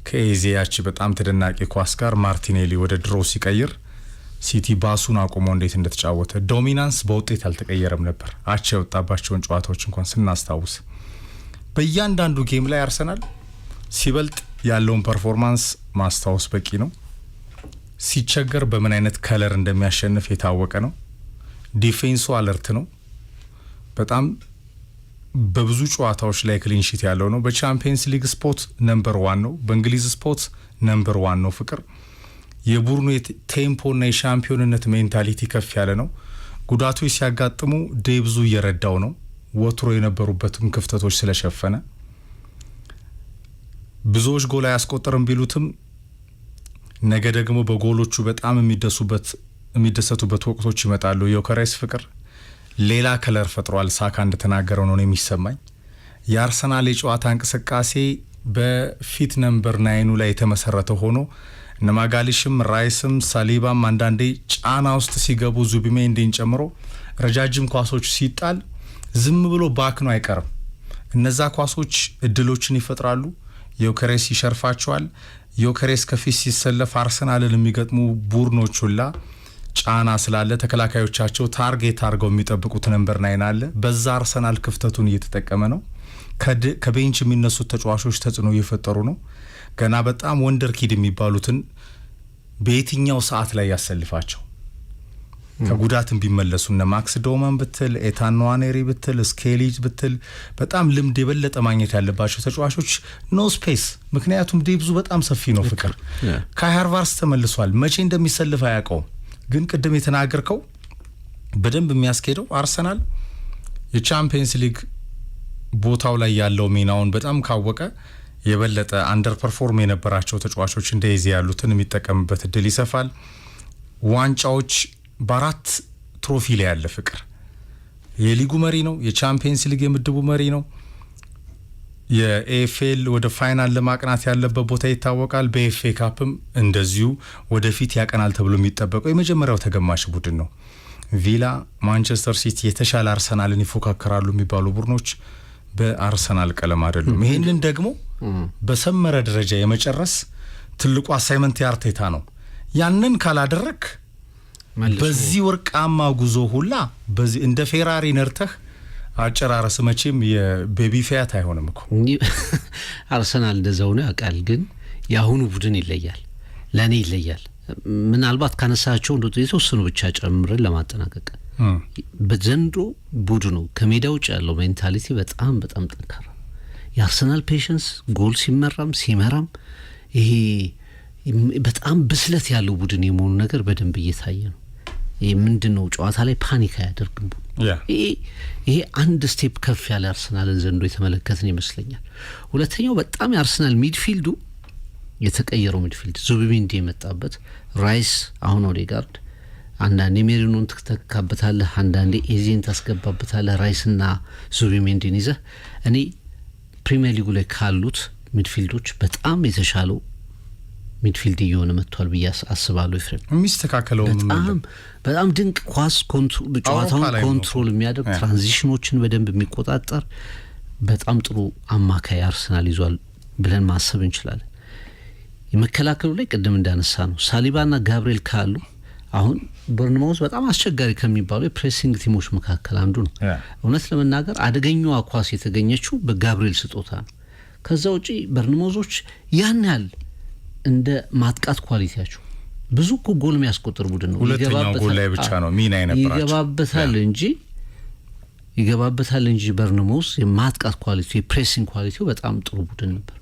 ከኤዜ ያቺ በጣም ተደናቂ ኳስ ጋር ማርቲኔሊ ወደ ድሮ ሲቀይር ሲቲ ባሱን አቆሞ እንዴት እንደተጫወተ ዶሚናንስ በውጤት አልተቀየረም ነበር። አቻ የወጣባቸውን ጨዋታዎች እንኳን ስናስታውስ በእያንዳንዱ ጌም ላይ አርሰናል ሲበልጥ ያለውን ፐርፎርማንስ ማስታወስ በቂ ነው። ሲቸገር በምን አይነት ከለር እንደሚያሸንፍ የታወቀ ነው። ዲፌንሱ አለርት ነው። በጣም በብዙ ጨዋታዎች ላይ ክሊንሺት ያለው ነው። በቻምፒየንስ ሊግ ስፖርት ነምበር 1 ነው። በእንግሊዝ ስፖርት ነምበር 1 ነው። ፍቅር የቡድኑ ቴምፖና የሻምፒዮንነት ሜንታሊቲ ከፍ ያለ ነው። ጉዳቶች ሲያጋጥሙ ዴብዙ እየረዳው ነው። ወትሮ የነበሩበትም ክፍተቶች ስለሸፈነ ብዙዎች ጎል አያስቆጥርም ቢሉትም ነገ ደግሞ በጎሎቹ በጣም የሚደሰቱበት ወቅቶች ይመጣሉ። ዮከሬስ ፍቅር ሌላ ከለር ፈጥሯል። ሳካ እንደተናገረው ነው የሚሰማኝ። የአርሰናል የጨዋታ እንቅስቃሴ በፊት ነምበር 9 ላይ የተመሰረተ ሆኖ ነማጋሊሽም ራይስም ሳሊባም አንዳንዴ ጫና ውስጥ ሲገቡ ዙቢሜንዲን ጨምሮ ረጃጅም ኳሶች ሲጣል ዝም ብሎ ባክ ነው አይቀርም። እነዛ ኳሶች እድሎችን ይፈጥራሉ። ዮከሬስ ይሸርፋቸዋል። ዮከሬስ ከፊት ሲሰለፍ አርሰናልን የሚገጥሙ ቡድኖች ሁላ ጫና ስላለ ተከላካዮቻቸው ታርጌት አድርገው የሚጠብቁት ነምበር 9 አለ። በዛ አርሰናል ክፍተቱን እየተጠቀመ ነው። ከቤንች የሚነሱት ተጫዋቾች ተጽዕኖ እየፈጠሩ ነው። ገና በጣም ወንደር ኪድ የሚባሉትን በየትኛው ሰዓት ላይ ያሰልፋቸው ከጉዳትም ቢመለሱ እነ ማክስ ዶመን ብትል ኤታን ንዋኔሪ ብትል ስኬሊጅ ብትል በጣም ልምድ የበለጠ ማግኘት ያለባቸው ተጫዋቾች ኖ ስፔስ። ምክንያቱም ዴብዙ በጣም ሰፊ ነው። ፍቅር ካይ ሃርቫርስ ተመልሷል። መቼ እንደሚሰልፍ አያውቀውም። ግን ቅድም የተናገርከው በደንብ የሚያስኬደው አርሰናል የቻምፒየንስ ሊግ ቦታው ላይ ያለው ሚናውን በጣም ካወቀ የበለጠ አንደር ፐርፎርም የነበራቸው ተጫዋቾች እንደዚህ ያሉትን የሚጠቀምበት እድል ይሰፋል። ዋንጫዎች በ4 ትሮፊ ላይ ያለ ፍቅር የሊጉ መሪ ነው። የቻምፒየንስ ሊግ የምድቡ መሪ ነው። የኤኤፍኤል ወደ ፋይናል ለማቅናት ያለበት ቦታ ይታወቃል። በኤፍኤ ካፕም እንደዚሁ ወደፊት ያቀናል ተብሎ የሚጠበቀው የመጀመሪያው ተገማሽ ቡድን ነው። ቪላ፣ ማንቸስተር ሲቲ የተሻለ አርሰናልን ይፎካከራሉ የሚባሉ ቡድኖች በአርሰናል ቀለም አይደሉም። ይሄንን ደግሞ በሰመረ ደረጃ የመጨረስ ትልቁ አሳይመንት የአርቴታ ነው። ያንን ካላደረክ በዚህ ወርቃማ ጉዞ ሁላ በዚህ እንደ ፌራሪ ነርተህ አጨራረስ መቼም የቤቢ ፊያት አይሆንም እኮ። አርሰናል እንደዛው ነው ያውቃል። ግን የአሁኑ ቡድን ይለያል፣ ለኔ ይለያል። ምናልባት ካነሳቸው እንደው የተወሰኑ ብቻ ጨምረን ለማጠናቀቅ በዘንድሮ ቡድኑ ከሜዳ ውጭ ያለው ሜንታሊቲ በጣም በጣም ጠንካራ የአርሰናል ፔሽንስ ጎል ሲመራም ይሄ በጣም ብስለት ያለው ቡድን የመሆኑ ነገር በደንብ እየታየ ነው። ይሄ ምንድነው ጨዋታ ላይ ፓኒክ አያደርግም። ይሄ አንድ ስቴፕ ከፍ ያለ አርሰናልን ዘንድሮ የተመለከትን ይመስለኛል። ሁለተኛው በጣም የአርሰናል ሚድፊልዱ የተቀየረው ሚድፊልድ ዙቢሜንዲ የመጣበት ራይስ አሁን ኦዴጋርድ አንዳንዴ ሜሪኖን ትተካበታለህ፣ አንዳንዴ ኤዜን ታስገባበታለህ። ራይስና ዙቢሜንዲን ይዘህ እኔ ፕሪሚየር ሊጉ ላይ ካሉት ሚድፊልዶች በጣም የተሻለው ሚድፊልድ እየሆነ መጥቷል ብዬ አስባለሁ። ኤፍሬም የሚስተካከለው በጣም ድንቅ ኳስ ጨዋታውን ኮንትሮል የሚያደርግ ትራንዚሽኖችን በደንብ የሚቆጣጠር በጣም ጥሩ አማካይ አርሰናል ይዟል ብለን ማሰብ እንችላለን። የመከላከሉ ላይ ቅድም እንዳነሳ ነው ሳሊባና ጋብሪኤል ካሉ አሁን ቦርንማውዝ በጣም አስቸጋሪ ከሚባሉ የፕሬሲንግ ቲሞች መካከል አንዱ ነው። እውነት ለመናገር አደገኛዋ ኳስ የተገኘችው በጋብሪኤል ስጦታ ነው። ከዛ ውጪ ቦርንማውዞች ያን ያህል እንደ ማጥቃት ኳሊቲያቸው ብዙ እኮ ጎል የሚያስቆጥር ቡድን ነው። ሁለተኛው ጎል ላይ ብቻ ነው ሚና የነበራቸው ይገባበታል እንጂ ቦርንማውዝ የማጥቃት ኳሊቲ የፕሬሲንግ ኳሊቲው በጣም ጥሩ ቡድን ነበር።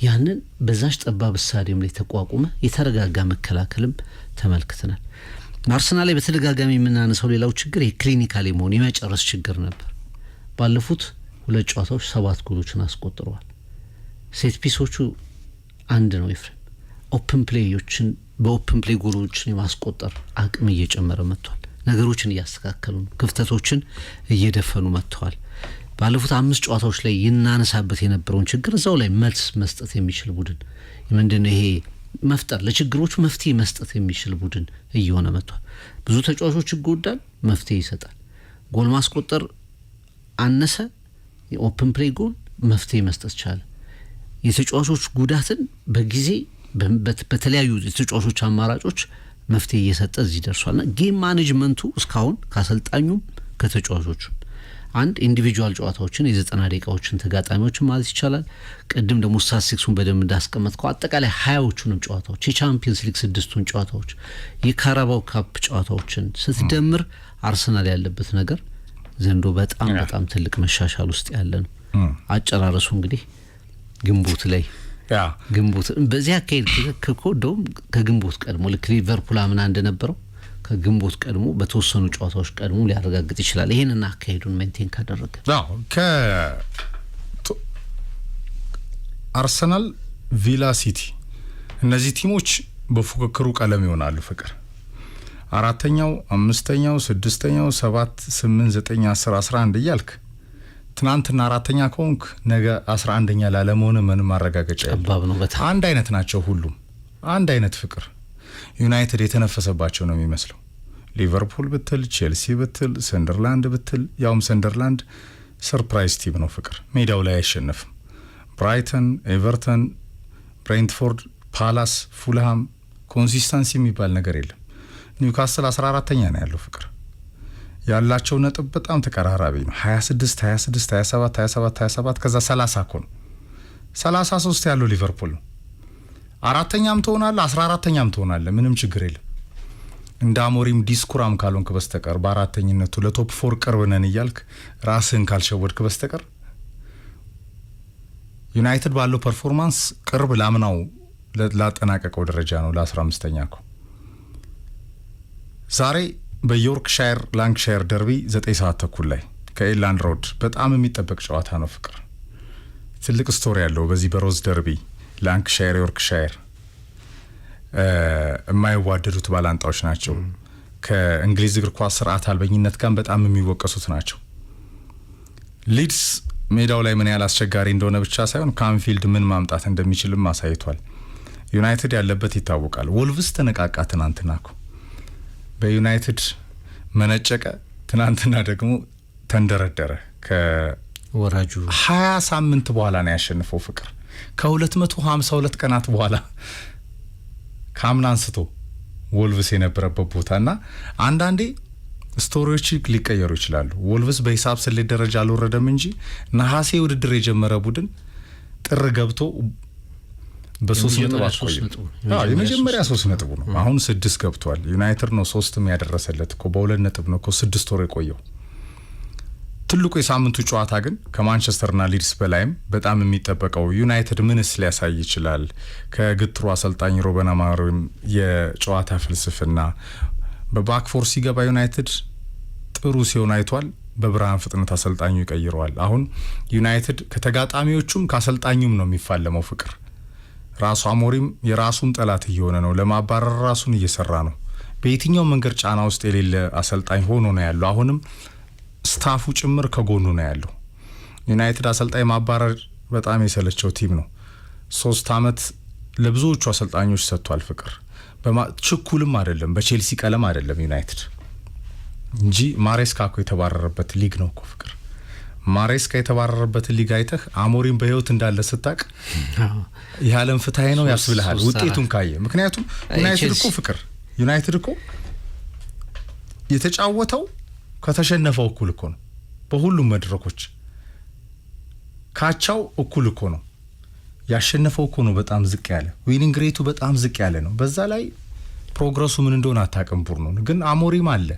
ያንን በዛች ጠባብ ስታዲየም ላይ ተቋቁመ የተረጋጋ መከላከልም ተመልክተናል። አርሰናል ላይ በተደጋጋሚ የምናነሳው ሌላው ችግር የክሊኒካል መሆን የመጨረስ ችግር ነበር። ባለፉት 2 ጨዋታዎች 7 ጎሎችን አስቆጥረዋል። ሴት ፒሶቹ አንድ ነው ኤፍሬም። ኦፕን ፕሌዮችን በኦፕን ፕሌይ ጎሎችን የማስቆጠር አቅም እየጨመረ መጥቷል። ነገሮችን እያስተካከሉ ነው። ክፍተቶችን እየደፈኑ መጥተዋል። ባለፉት 5 ጨዋታዎች ላይ ይናነሳበት የነበረውን ችግር እዛው ላይ መልስ መስጠት የሚችል ቡድን ምንድነው ይሄ መፍጠር ለችግሮች መፍትሄ መስጠት የሚችል ቡድን እየሆነ መጥቷል። ብዙ ተጫዋቾች ይጎዳል፣ መፍትሄ ይሰጣል። ጎል ማስቆጠር አነሰ፣ የኦፕን ፕሌይ ጎል መፍትሄ መስጠት ቻለ። የተጫዋቾች ጉዳትን በጊዜ በተለያዩ የተጫዋቾች አማራጮች መፍትሄ እየሰጠ እዚህ ደርሷልና ጌም ማኔጅመንቱ እስካሁን ካሰልጣኙም ከተጫዋቾቹ አንድ ኢንዲቪጁዋል ጨዋታዎችን የ90 ደቂቃዎችን ተጋጣሚዎችን ማለት ይቻላል። ቅድም ደግሞ ስታቲስቲክሱን በደንብ እንዳስቀመጥከው አጠቃላይ 20ዎቹንም ጨዋታዎች የቻምፒየንስ ሊግ 6ቱን ጨዋታዎች የካራባው ካፕ ጨዋታዎችን ስትደምር አርሰናል ያለበት ነገር ዘንድሮ በጣም በጣም ትልቅ መሻሻል ውስጥ ያለ ነው። አጨራረሱ እንግዲህ ግንቦት በዚህ አካሄድ ከኮዶም ከግንቦት ቀድሞ ልክ ሊቨርፑል አምና እንደነበረው ከግንቦት ቀድሞ በተወሰኑ ጨዋታዎች ቀድሞ ሊያረጋግጥ ይችላል። ይሄንና አካሄዱን ሜንቴን ካደረገ አርሰናል፣ ቪላ፣ ሲቲ እነዚህ ቲሞች በፉክክሩ ቀለም ይሆናሉ። ፍቅር 4ኛው፣ 5ኛው፣ 6ኛው፣ 7፣ 8፣ 9፣ 10፣ 11 እያልክ ትናንትና 4ኛ ከሆንክ ነገ 11ኛ ላለመሆን ምንም ማረጋገጫ የለም። አንድ አይነት ናቸው ሁሉም አንድ አይነት ፍቅር። ዩናይትድ የተነፈሰባቸው ነው የሚመስለው። ሊቨርፑል ብትል፣ ቼልሲ ብትል፣ ሰንደርላንድ ብትል፣ ያውም ሰንደርላንድ ሰርፕራይዝ ቲም ነው ፍቅር። ሜዳው ላይ አይሸነፍም። ብራይተን፣ ኤቨርተን፣ ብሬንትፎርድ፣ ፓላስ፣ ፉልሃም ኮንሲስተንሲ የሚባል ነገር የለም። ኒውካስል 14ኛ ነው ያለው ፍቅር። ያላቸው ነጥብ በጣም ተቀራራቢ ነው። 26 26 27 27 27 ከዛ 30 እኮ ነው። 33 ያለው ሊቨርፑል ነው። 4ኛም ትሆናለህ 14ኛም ትሆናለህ፣ ምንም ችግር የለም። እንደ አሞሪም ዲስኩራም ካልሆንክ በስተቀር በአራተኝነቱ ለቶፕ 4 ቅርብ ነን እያልክ ራስህን ካልሸወድክ በስተቀር ዩናይትድ ባለው ፐርፎርማንስ ቅርብ ላምናው ላጠናቀቀው ደረጃ ነው። ለ15ኛ እኮ ዛሬ በዮርክሻየር ላንክሻየር ደርቢ 9 ሰዓት ተኩል ላይ ከኤላንድ ሮድ በጣም የሚጠበቅ ጨዋታ ነው ፍቅር። ትልቅ ስቶሪ ያለው በዚህ በሮዝ ደርቢ ላንክሻየር ዮርክሻየር የማይዋደዱት ባላንጣዎች ናቸው። ከእንግሊዝ እግር ኳስ ስርዓት አልበኝነት ጋር በጣም የሚወቀሱት ናቸው። ሊድስ ሜዳው ላይ ምን ያህል አስቸጋሪ እንደሆነ ብቻ ሳይሆን ካንፊልድ ምን ማምጣት እንደሚችልም አሳይቷል። ዩናይትድ ያለበት ይታወቃል። ወልቭስ ተነቃቃ ትናንትና እኮ በዩናይትድ መነጨቀ። ትናንትና ደግሞ ተንደረደረ። ከወራጁ 20 ሳምንት በኋላ ነው ያሸነፈው ፍቅር። ከ252 ቀናት በኋላ ካምና አንስቶ ወልቭስ የነበረበት ቦታና አንዳንዴ ስቶሪዎች ሊቀየሩ ይችላሉ። ወልቭስ በሂሳብ ስሌት ደረጃ አልወረደም እንጂ ነሐሴ ውድድር የጀመረ ቡድን ጥር ገብቶ በ3 ነጥብ አቆየ። የመጀመሪያ 3 ነጥብ ነው። አሁን 6 ገብቷል። ዩናይትድ ነው 3ም ያደረሰለት እኮ በ2 ነጥብ ነው እኮ 6 ወር የቆየው። ትልቁ የሳምንቱ ጨዋታ ግን ከማንቸስተርና ሊድስ በላይም በጣም የሚጠበቀው ዩናይትድ ምንስ ሊያሳይ ይችላል? ከግትሩ አሰልጣኝ ሩበን አሞሪም የጨዋታ ፍልስፍና በባክፎር ሲገባ ዩናይትድ ጥሩ ሲሆን አይቷል። በብርሃን ፍጥነት አሰልጣኙ ይቀይረዋል። አሁን ዩናይትድ ከተጋጣሚዎቹም ከአሰልጣኙም ነው የሚፋለመው ፍቅር። ራሱ አሞሪም የራሱን ጠላት እየሆነ ነው። ለማባረር ራሱን እየሰራ ነው። በየትኛው መንገድ ጫና ውስጥ የሌለ አሰልጣኝ ሆኖ ነው ያለው። አሁንም ስታፉ ጭምር ከጎኑ ነው ያለው። ዩናይትድ አሰልጣኝ ማባረር በጣም የሰለቸው ቲም ነው። 3 አመት ለብዙዎቹ አሰልጣኞች ሰጥቷል ፍቅር። ችኩልም አይደለም፣ በቼልሲ ቀለም አይደለም ዩናይትድ እንጂ ማሬስካ እኮ የተባረረበት ሊግ ነው እኮ ፍቅር። ማሬስካ የተባረረበት ሊግ አይተህ አሞሪም በህይወት እንዳለ ስታቅ የዓለም ፍትሃ ነው ያስብልሃል ውጤቱን ካየ። ምክንያቱም ዩናይትድ እኮ የተጫወተው ከተሸነፈው እኩል እኮ ነው። በሁሉም መድረኮች ካቻው እኩል እኮ ነው። ያሸነፈው እኮ ነው በጣም ዝቅ ያለ፣ ዊኒንግ ሬቱ በጣም ዝቅ ያለ ነው። በዛ ላይ ፕሮግረሱ ምን እንደሆነ አታውቅም። ቡድኑን ግን አሞሪም አለ።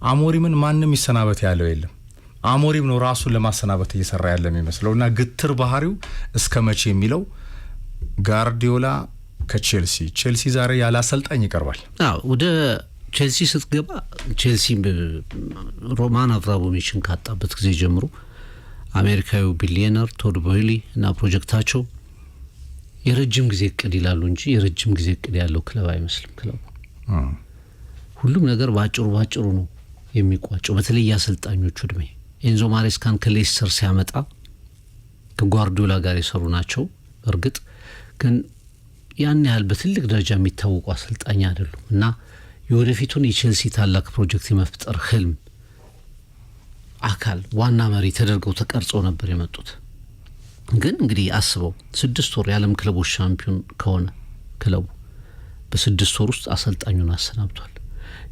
አሞሪምን ማንም ይሰናበት ያለው የለም። አሞሪም ነው ራሱን ለማሰናበት እየሰራ ያለ የሚመስለውና ግትር ባህሪው እስከ መቼ የሚለው ጋርዲዮላ ከቼልሲ ዛሬ ያለ አሰልጣኝ ይቀርባል። ወደ ቼልሲ ስትገባ ቼልሲ ሮማን አብራሞቪችን ካጣበት ጊዜ ጀምሮ አሜሪካዊው ቢሊየነር ቶድ ቦይሊ እና ፕሮጀክታቸው የረጅም ጊዜ እቅድ ይላሉ እንጂ የረጅም ጊዜ እቅድ ያለው ክለብ አይመስልም። ክለቡ ሁሉም ነገር ባጭሩ ነው የሚቋጨው። በተለይ አሰልጣኞቹ እድሜ ኤንዞ ማሬስካን ከሌስተር ሲያመጣ ከጓርዲዮላ ጋር የሰሩ ናቸው። እርግጥ ግን ያን ያህል በትልቅ ደረጃ የሚታወቁ አሰልጣኝ አይደሉም እና የወደፊቱን የቼልሲ ታላቅ ፕሮጀክት የመፍጠር ህልም አካል ዋና መሪ ተደርገው ተቀርጸው ነበር የመጡት። ግን እንግዲህ አስበው 6 ወር የዓለም ክለቦች ሻምፒዮን ከሆነ ክለቡ በ6 ወር ውስጥ አሰልጣኙን አሰናብቷል።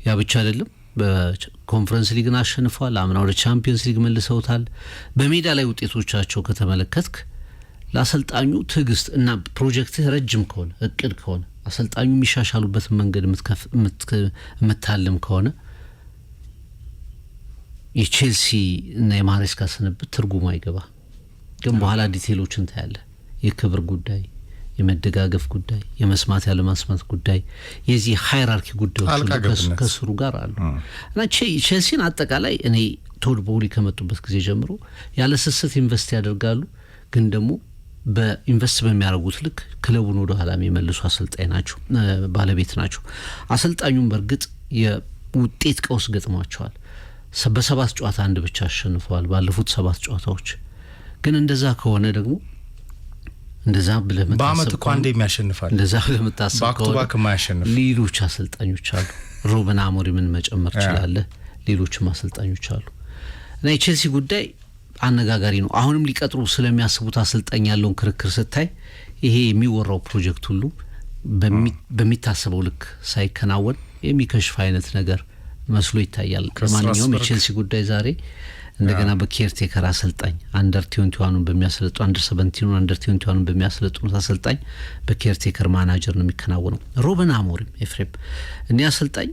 ያ ብቻ አይደለም፣ በኮንፈረንስ ሊግን አሸንፏል። አምና ወደ ቻምፒየንስ ሊግ መልሰውታል። በሜዳ ላይ ውጤቶቻቸው ከተመለከትክ ለአሰልጣኙ ትዕግስት እና ፕሮጀክት ረጅም ከሆነ እቅድ ከሆነ አሰልጣኙ የሚሻሻሉበትን መንገድ የምታልም ከሆነ የቼልሲ እና የማሬስካ ስንብት ትርጉሙ አይገባ። ግን በኋላ ዲቴሎችን ታያለ። የክብር ጉዳይ፣ የመደጋገፍ ጉዳይ፣ የመስማት ያለ ማስማት ጉዳይ፣ የዚህ ሃይራርኪ ጉዳዮች ከስሩ ጋር አሉ እና ቼልሲን አጠቃላይ እኔ ቶድ ቦይሊ ከመጡበት ጊዜ ጀምሮ ያለ ስስት ኢንቨስት ያደርጋሉ። ግን ደግሞ በኢንቨስት በሚያደርጉት ልክ ክለቡን ወደ ኋላ የሚመልሱ አሰልጣኝ ናቸው፣ ባለቤት ናቸው። አሰልጣኙም በእርግጥ የውጤት ቀውስ ገጥሟቸዋል። በ7 ጨዋታ 1 ብቻ አሸንፈዋል ባለፉት 7 ጨዋታዎች። ግን እንደዛ ከሆነ ደግሞ እንደዛ ብለህ በአመት እኮ አንዴ የሚያሸንፋል። እንደዛ ብለህ የምታስብ ከሆነ ሌሎች አሰልጣኞች አሉ። ሩበን አሞሪምን መጨመር ይችላል። ሌሎችም አሰልጣኞች አሉ እና የቼልሲ ጉዳይ አነጋጋሪ ነው። አሁንም ሊቀጥሩ ስለሚያስቡት አሰልጣኝ ያለውን ክርክር ስታይ ይሄ የሚወራው ፕሮጀክት ሁሉ በሚታሰበው ልክ ሳይከናወን የሚከሽፍ አይነት ነገር መስሎ ይታያል። ለማንኛውም የቼልሲ ጉዳይ ዛሬ እንደገና በኬርቴከር አሰልጣኝ አንደር 21ን በሚያሰለጡ አንደር 17 አንደር 21ን በሚያሰለጡት አሰልጣኝ በኬርቴከር ማናጀር ነው የሚከናወነው። ሩበን አሞሪም ኤፍሬም እኔ አሰልጣኝ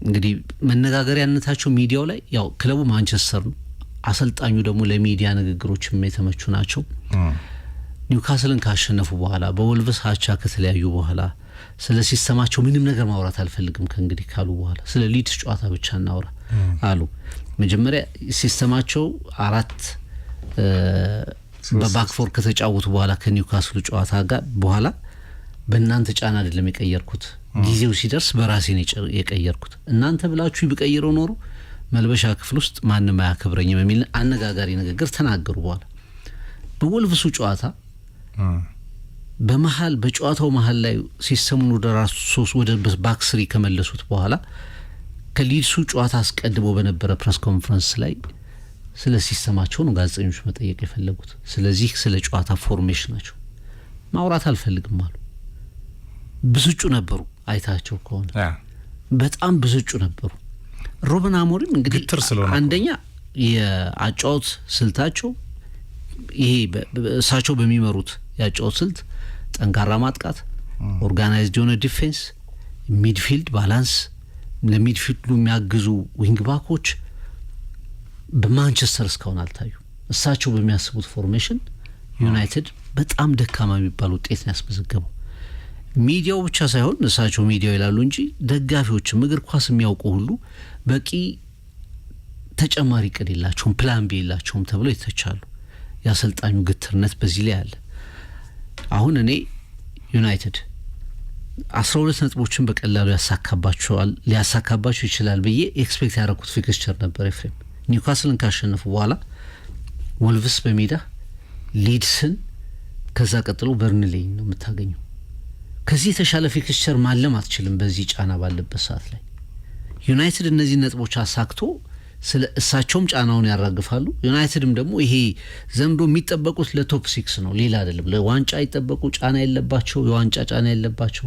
እንግዲህ መነጋገሪያነታቸው ሚዲያው ላይ ያው ክለቡ ማንቸስተር ነው። አሰልጣኙ ደግሞ ለሚዲያ ንግግሮች የተመቹ ናቸው። ኒውካስልን ካሸነፉ በኋላ በወልቭስ አቻ ከተለያዩ በኋላ ስለ ሲስተማቸው ምንም ነገር ማውራት አልፈልግም ከእንግዲህ ካሉ በኋላ ስለ ሊድስ ጨዋታ ብቻ እናውራ አሉ። መጀመሪያ ሲስተማቸው 4 በባክፎር ከተጫወቱ በኋላ ከኒውካስሉ ጨዋታ ጋር በኋላ በእናንተ ጫና አይደለም የቀየርኩት፣ ጊዜው ሲደርስ በራሴ ነው የቀየርኩት። እናንተ ብላችሁ ቢቀይረው ኖሮ መልበሻ ክፍል ውስጥ ማንም አያከብረኝም የሚል አነጋጋሪ ንግግር ተናገሩ። በኋላ በወልቭሱ ጨዋታ በጨዋታው መሀል ላይ ሲስተሙን ወደ ራሱ ወደ ባክስሪ ከመለሱት በኋላ ከሊድሱ ጨዋታ አስቀድሞ በነበረ ፕሬስ ኮንፈረንስ ላይ ስለ ሲስተማቸው ነው ጋዜጠኞች መጠየቅ የፈለጉት። ስለዚህ ስለ ጨዋታ ፎርሜሽናቸው ማውራት አልፈልግም አሉ። ብስጩ ነበሩ። አይታቸው ከሆነ በጣም ብስጩ ነበሩ። ሩበን አሞሪም እንግዲህ አንደኛ የአጫውት ስልታቸው ይሄ እሳቸው በሚመሩት ያጫውት ስልት ጠንካራ ማጥቃት፣ ኦርጋናይዝድ የሆነ ዲፌንስ፣ ሚድፊልድ ባላንስ፣ ለሚድፊልዱ የሚያግዙ ዊንግ ባኮች በማንቸስተር እስካሁን አልታዩ። እሳቸው በሚያስቡት ፎርሜሽን ዩናይትድ በጣም ደካማ የሚባል ውጤት ነው ያስመዘገበው። ሚዲያው ብቻ ሳይሆን እሳቸው ሚዲያው ይላሉ እንጂ ደጋፊዎችም እግር ኳስ የሚያውቁ ሁሉ በቂ ተጨማሪ ቅድ የላቸውም፣ ፕላን ቢ የላቸውም ተብለው ይተቻሉ። የአሰልጣኙ ግትርነት በዚህ ላይ አለ። አሁን እኔ ዩናይትድ 12 ነጥቦችን በቀላሉ ሊያሳካባቸው ይችላል ብዬ ኤክስፔክት ያደረኩት ፊክስቸር ነበር ኤፍሬም። ኒውካስልን ካሸነፉ በኋላ ወልቭስ በሜዳ ሊድስን፣ ከዛ ቀጥሎ በርንሌይን ነው የምታገኘው። ከዚህ የተሻለ ፊክስቸር ማለም አትችልም በዚህ ጫና ባለበት ሰዓት ላይ። ዩናይትድ እነዚህ ነጥቦች አሳክቶ ስለ እሳቸውም ጫናውን ያራግፋሉ። ዩናይትድም ደግሞ ይሄ ዘንድሮ የሚጠበቁት ለቶፕ 6 ነው፣ ሌላ አይደለም። ለዋንጫ ይጠበቁ ጫና የለባቸው፣ የዋንጫ ጫና የለባቸው።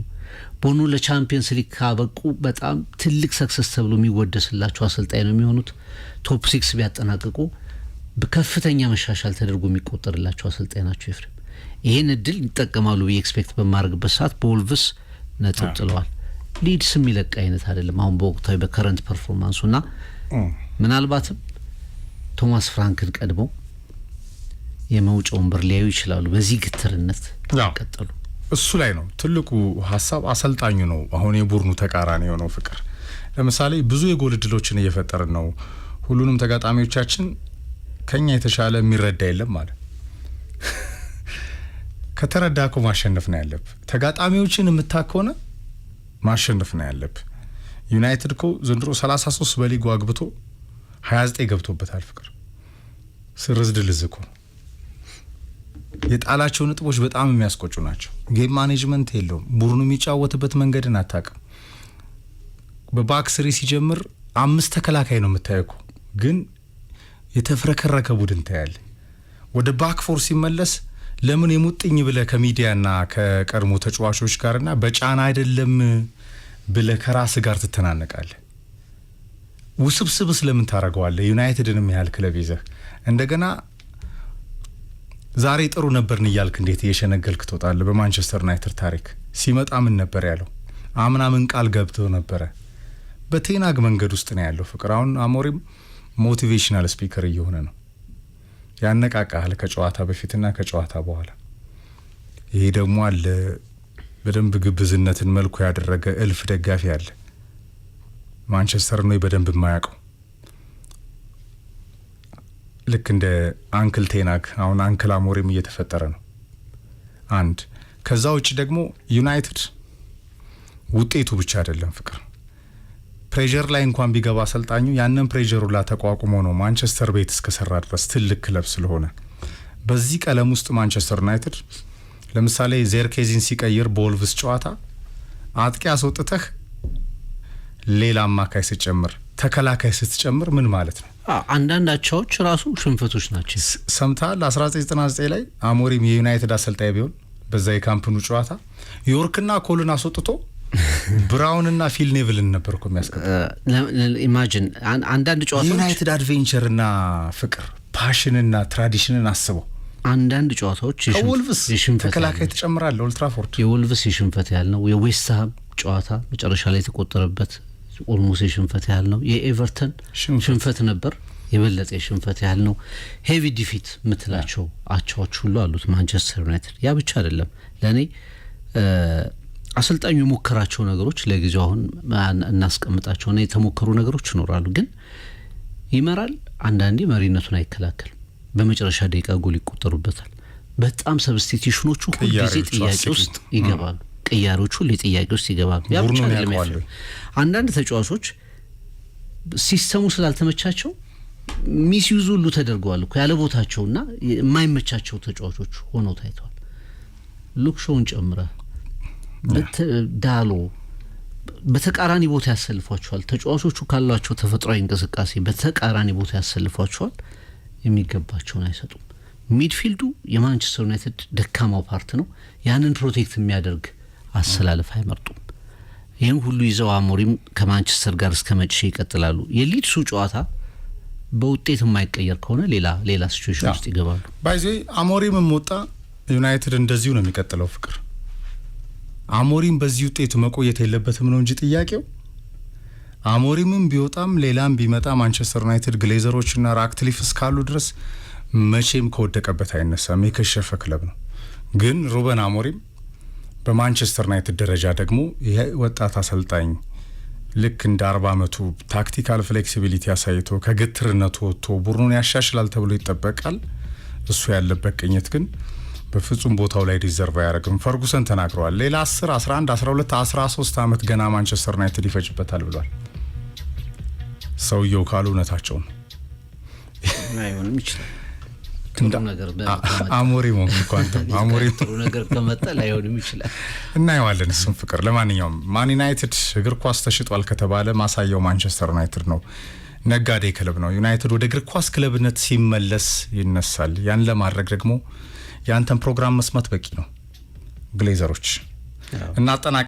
ቦኑ ለቻምፒየንስ ሊግ ካበቁ በጣም ትልቅ ሰክሰስ ተብሎ የሚወደስላቸው አሰልጣኝ ነው የሚሆኑት። ቶፕ 6 ቢያጠናቅቁ በከፍተኛ መሻሻል ተደርጎ የሚቆጠርላቸው አሰልጣኝ ናቸው ኤፍሬም። ይሄን እድል ይጠቀማሉ ብዬ ኤክስፔክት በማድረግበት ሰዓት በወልቭስ ነጥብ ጥለዋል። ሊድስ የሚለቅ አይነት አይደለም አሁን በወቅታዊ በከረንት ፐርፎርማንሱና ምናልባትም ቶማስ ፍራንክን ቀድመው የመውጫውን በር ሊያዩ ይችላሉ በዚህ ግትርነት ቀጠሉ። እሱ ላይ ነው ትልቁ ሀሳብ። አሰልጣኙ ነው አሁን የቡድኑ ተቃራኒ የሆነው ፍቅር። ለምሳሌ ብዙ የጎል እድሎችን እየፈጠርን ነው፣ ሁሉንም ተጋጣሚዎቻችን ከኛ የተሻለ የሚረዳ የለም ማለት ከተረዳኮ ማሸነፍ ነው ያለብ። ተጋጣሚዎችን የምታከሆነ ማሸነፍ ነው ያለብ። ዩናይትድ ኮ ዘንድሮ 33 በሊጉ አግብቶ 29 ገብቶበታል ፍቅር። ስርዝድ ልዝኮ የጣላቸው ነጥቦች በጣም የሚያስቆጩ ናቸው። ጌም ማኔጅመንት የለውም። ቡድኑ የሚጫወትበት መንገድን አታውቅም። በባክ ስሪ ሲጀምር 5 ተከላካይ ነው የምታየው፣ ግን የተፍረከረከ ቡድን ታያለ። ወደ ባክ ፎር ሲመለስ ለምን የሙጥኝ ብለ ከሚዲያና ከቀድሞ ተጫዋቾች ጋርና በጫና አይደለም ብለ ከራስ ጋር ትተናነቃለ። ውስብስብ ስለምን ታረጋዋለ? ዩናይትድንም ያህል ክለብ ይዘህ እንደገና ዛሬ ጥሩ ነበርን እያልክ እንዴት እየሸነገልክ ትወጣለ? በማንቸስተር ዩናይትድ ታሪክ ሲመጣ ምን ነበር ያለው? አምና ምን ቃል ገብቶ ነበረ? በቴናግ መንገድ ውስጥ ነው ያለው ፍቅር። አሁን አሞሪም ሞቲቬሽናል ስፒከር እየሆነ ነው። ያነቃቃል ከጨዋታ በፊትና ከጨዋታ በኋላ። ይሄ ደግሞ አለ በደንብ ግብዝነትን መልኩ ያደረገ እልፍ ደጋፊ አለ ማንቸስተር ነው በደንብ የማያውቀው። ልክ እንደ አንክል ቴናግ አሁን አንክል አሞሪም እየተፈጠረ ነው። አንድ ከዛ ውጭ ደግሞ ዩናይትድ ውጤቱ ብቻ አይደለም ፍቅር። ፕሬዠር ላይ እንኳን ቢገባ አሰልጣኙ ያንን ፕሬዠሩ ላይ ተቋቁሞ ነው ማንቸስተር ቤት እስከሰራ ድረስ ትልቅ ክለብ ስለሆነ። በዚህ ቀለም ውስጥ ማንቸስተር ዩናይትድ ለምሳሌ ዜርኬዚን ሲቀይር በወልቭስ ጨዋታ አጥቂ አስወጥተህ ሌላ አማካይ ስትጨምር ተከላካይ ስትጨምር ምን ማለት ነው? አንዳንድ አቻዎች ራሱ ሽንፈቶች ናቸው። ሰምታል 1999 ላይ አሞሪም የዩናይትድ አሰልጣኝ ቢሆን በዛ የካምፕኑ ጨዋታ ዮርክና ኮልን አስወጥቶ ብራውንና ፊል ኔቭልን ነበርኩ የሚያስቀጥ። ኢማጂን አንዳንድ ጨዋታዎች ዩናይትድ አድቬንቸርና ፍቅር ፓሽንና ትራዲሽንን አስበው አንዳንድ ጨዋታዎች የሽንፈት ተከላካይ ተጨምራለህ። ኦልድ ትራፎርድ የወልቭስ የሽንፈት ያህል ነው። የዌስትሃም ጨዋታ መጨረሻ ላይ የተቆጠረበት ኦልሞስት የሽንፈት ያህል ነው። የኤቨርተን ሽንፈት ነበር የበለጠ የሽንፈት ያህል ነው። ሄቪ ዲፊት ምትላቸው አቻዎች ሁሉ አሉት ማንቸስተር ዩናይትድ። ያ ብቻ አይደለም ለኔ አሰልጣኙ የሞከራቸው ነገሮች ለጊዜው አሁን እናስቀምጣቸውና የተሞከሩ ነገሮች ይኖራሉ፣ ግን ይመራል። አንዳንዴ መሪነቱን አይከላከልም። በመጨረሻ ደቂቃ ጎል ይቆጠሩበታል። በጣም ሰብስቲቲዩሽኖቹ ሁሉ ጊዜ ጥያቄ ውስጥ ይገባሉ። ቅያሮቹ ሁሉ ጥያቄ ውስጥ ይገባሉ። ያ ብቻ አይደለም። አንዳንድ ተጫዋቾች ሲስተሙ ስላልተመቻቸው ሚስዩዝ ሁሉ ተደርገዋል እኮ ያለ ቦታቸውና የማይመቻቸው ተጫዋቾች ሆነው ታይተዋል። ሉክሾውን ጨምረ ዳሎ በተቃራኒ ቦታ ያሰልፏቸዋል። ተጫዋቾቹ ካሏቸው ተፈጥሯዊ እንቅስቃሴ በተቃራኒ ቦታ ያሰልፏቸዋል። የሚገባቸውን አይሰጡም። ሚድፊልዱ የማንቸስተር ዩናይትድ ደካማው ፓርት ነው። ያንን ፕሮቴክት የሚያደርግ አሰላለፍ አይመርጡም። ይህን ሁሉ ይዘው አሞሪም ከማንቸስተር ጋር እስከ መጨረሻ ይቀጥላሉ። የሊድሱ ጨዋታ በውጤት የማይቀየር ከሆነ ሌላ ሲቹዌሽን ውስጥ ይገባሉ። ባይዜ አሞሪም ወጣ ዩናይትድ እንደዚሁ ነው የሚቀጥለው ፍቅር። አሞሪም በዚህ ውጤት መቆየት የለበትም ነው እንጂ ጥያቄው። አሞሪምም ቢወጣም ሌላም ቢመጣ ማንቸስተር ዩናይትድ ግሌዘሮችና ራክትሊፍ እስካሉ ድረስ መቼም ከወደቀበት አይነሳም። የከሸፈ ክለብ ነው። ግን ሩበን አሞሪም በማንቸስተር ዩናይትድ ደረጃ ደግሞ ይሄ ወጣት አሰልጣኝ ልክ እንደ 40 ዓመቱ ታክቲካል ፍሌክሲቢሊቲ አሳይቶ ከግትርነቱ ወጥቶ ቡድኑን ያሻሽላል ተብሎ ይጠበቃል። እሱ ያለበት ቅኝት ግን በፍጹም ቦታው ላይ ዲዘርቭ አያደርግም። ፈርጉሰን ተናግረዋል። ሌላ 10 11 12 13 ዓመት ገና ማንቸስተር ዩናይትድ ይፈጅበታል ብሏል። ሰውየው ካሉ እውነታቸው ነው። አይሆንም ይችላል። አሞሪም አሞሪም ጥሩ ነገር ከመጣ ላይሆንም ይችላል። እናየዋለን እሱም ፍቅር። ለማንኛውም ማን ዩናይትድ እግር ኳስ ተሽጧል ከተባለ ማሳያው ማንቸስተር ዩናይትድ ነው። ነጋዴ ክለብ ነው። ዩናይትድ ወደ እግር ኳስ ክለብነት ሲመለስ ይነሳል። ያን ለማድረግ ደግሞ ያንተን ፕሮግራም መስማት በቂ ነው። ግሌዘሮች እናጠናቅ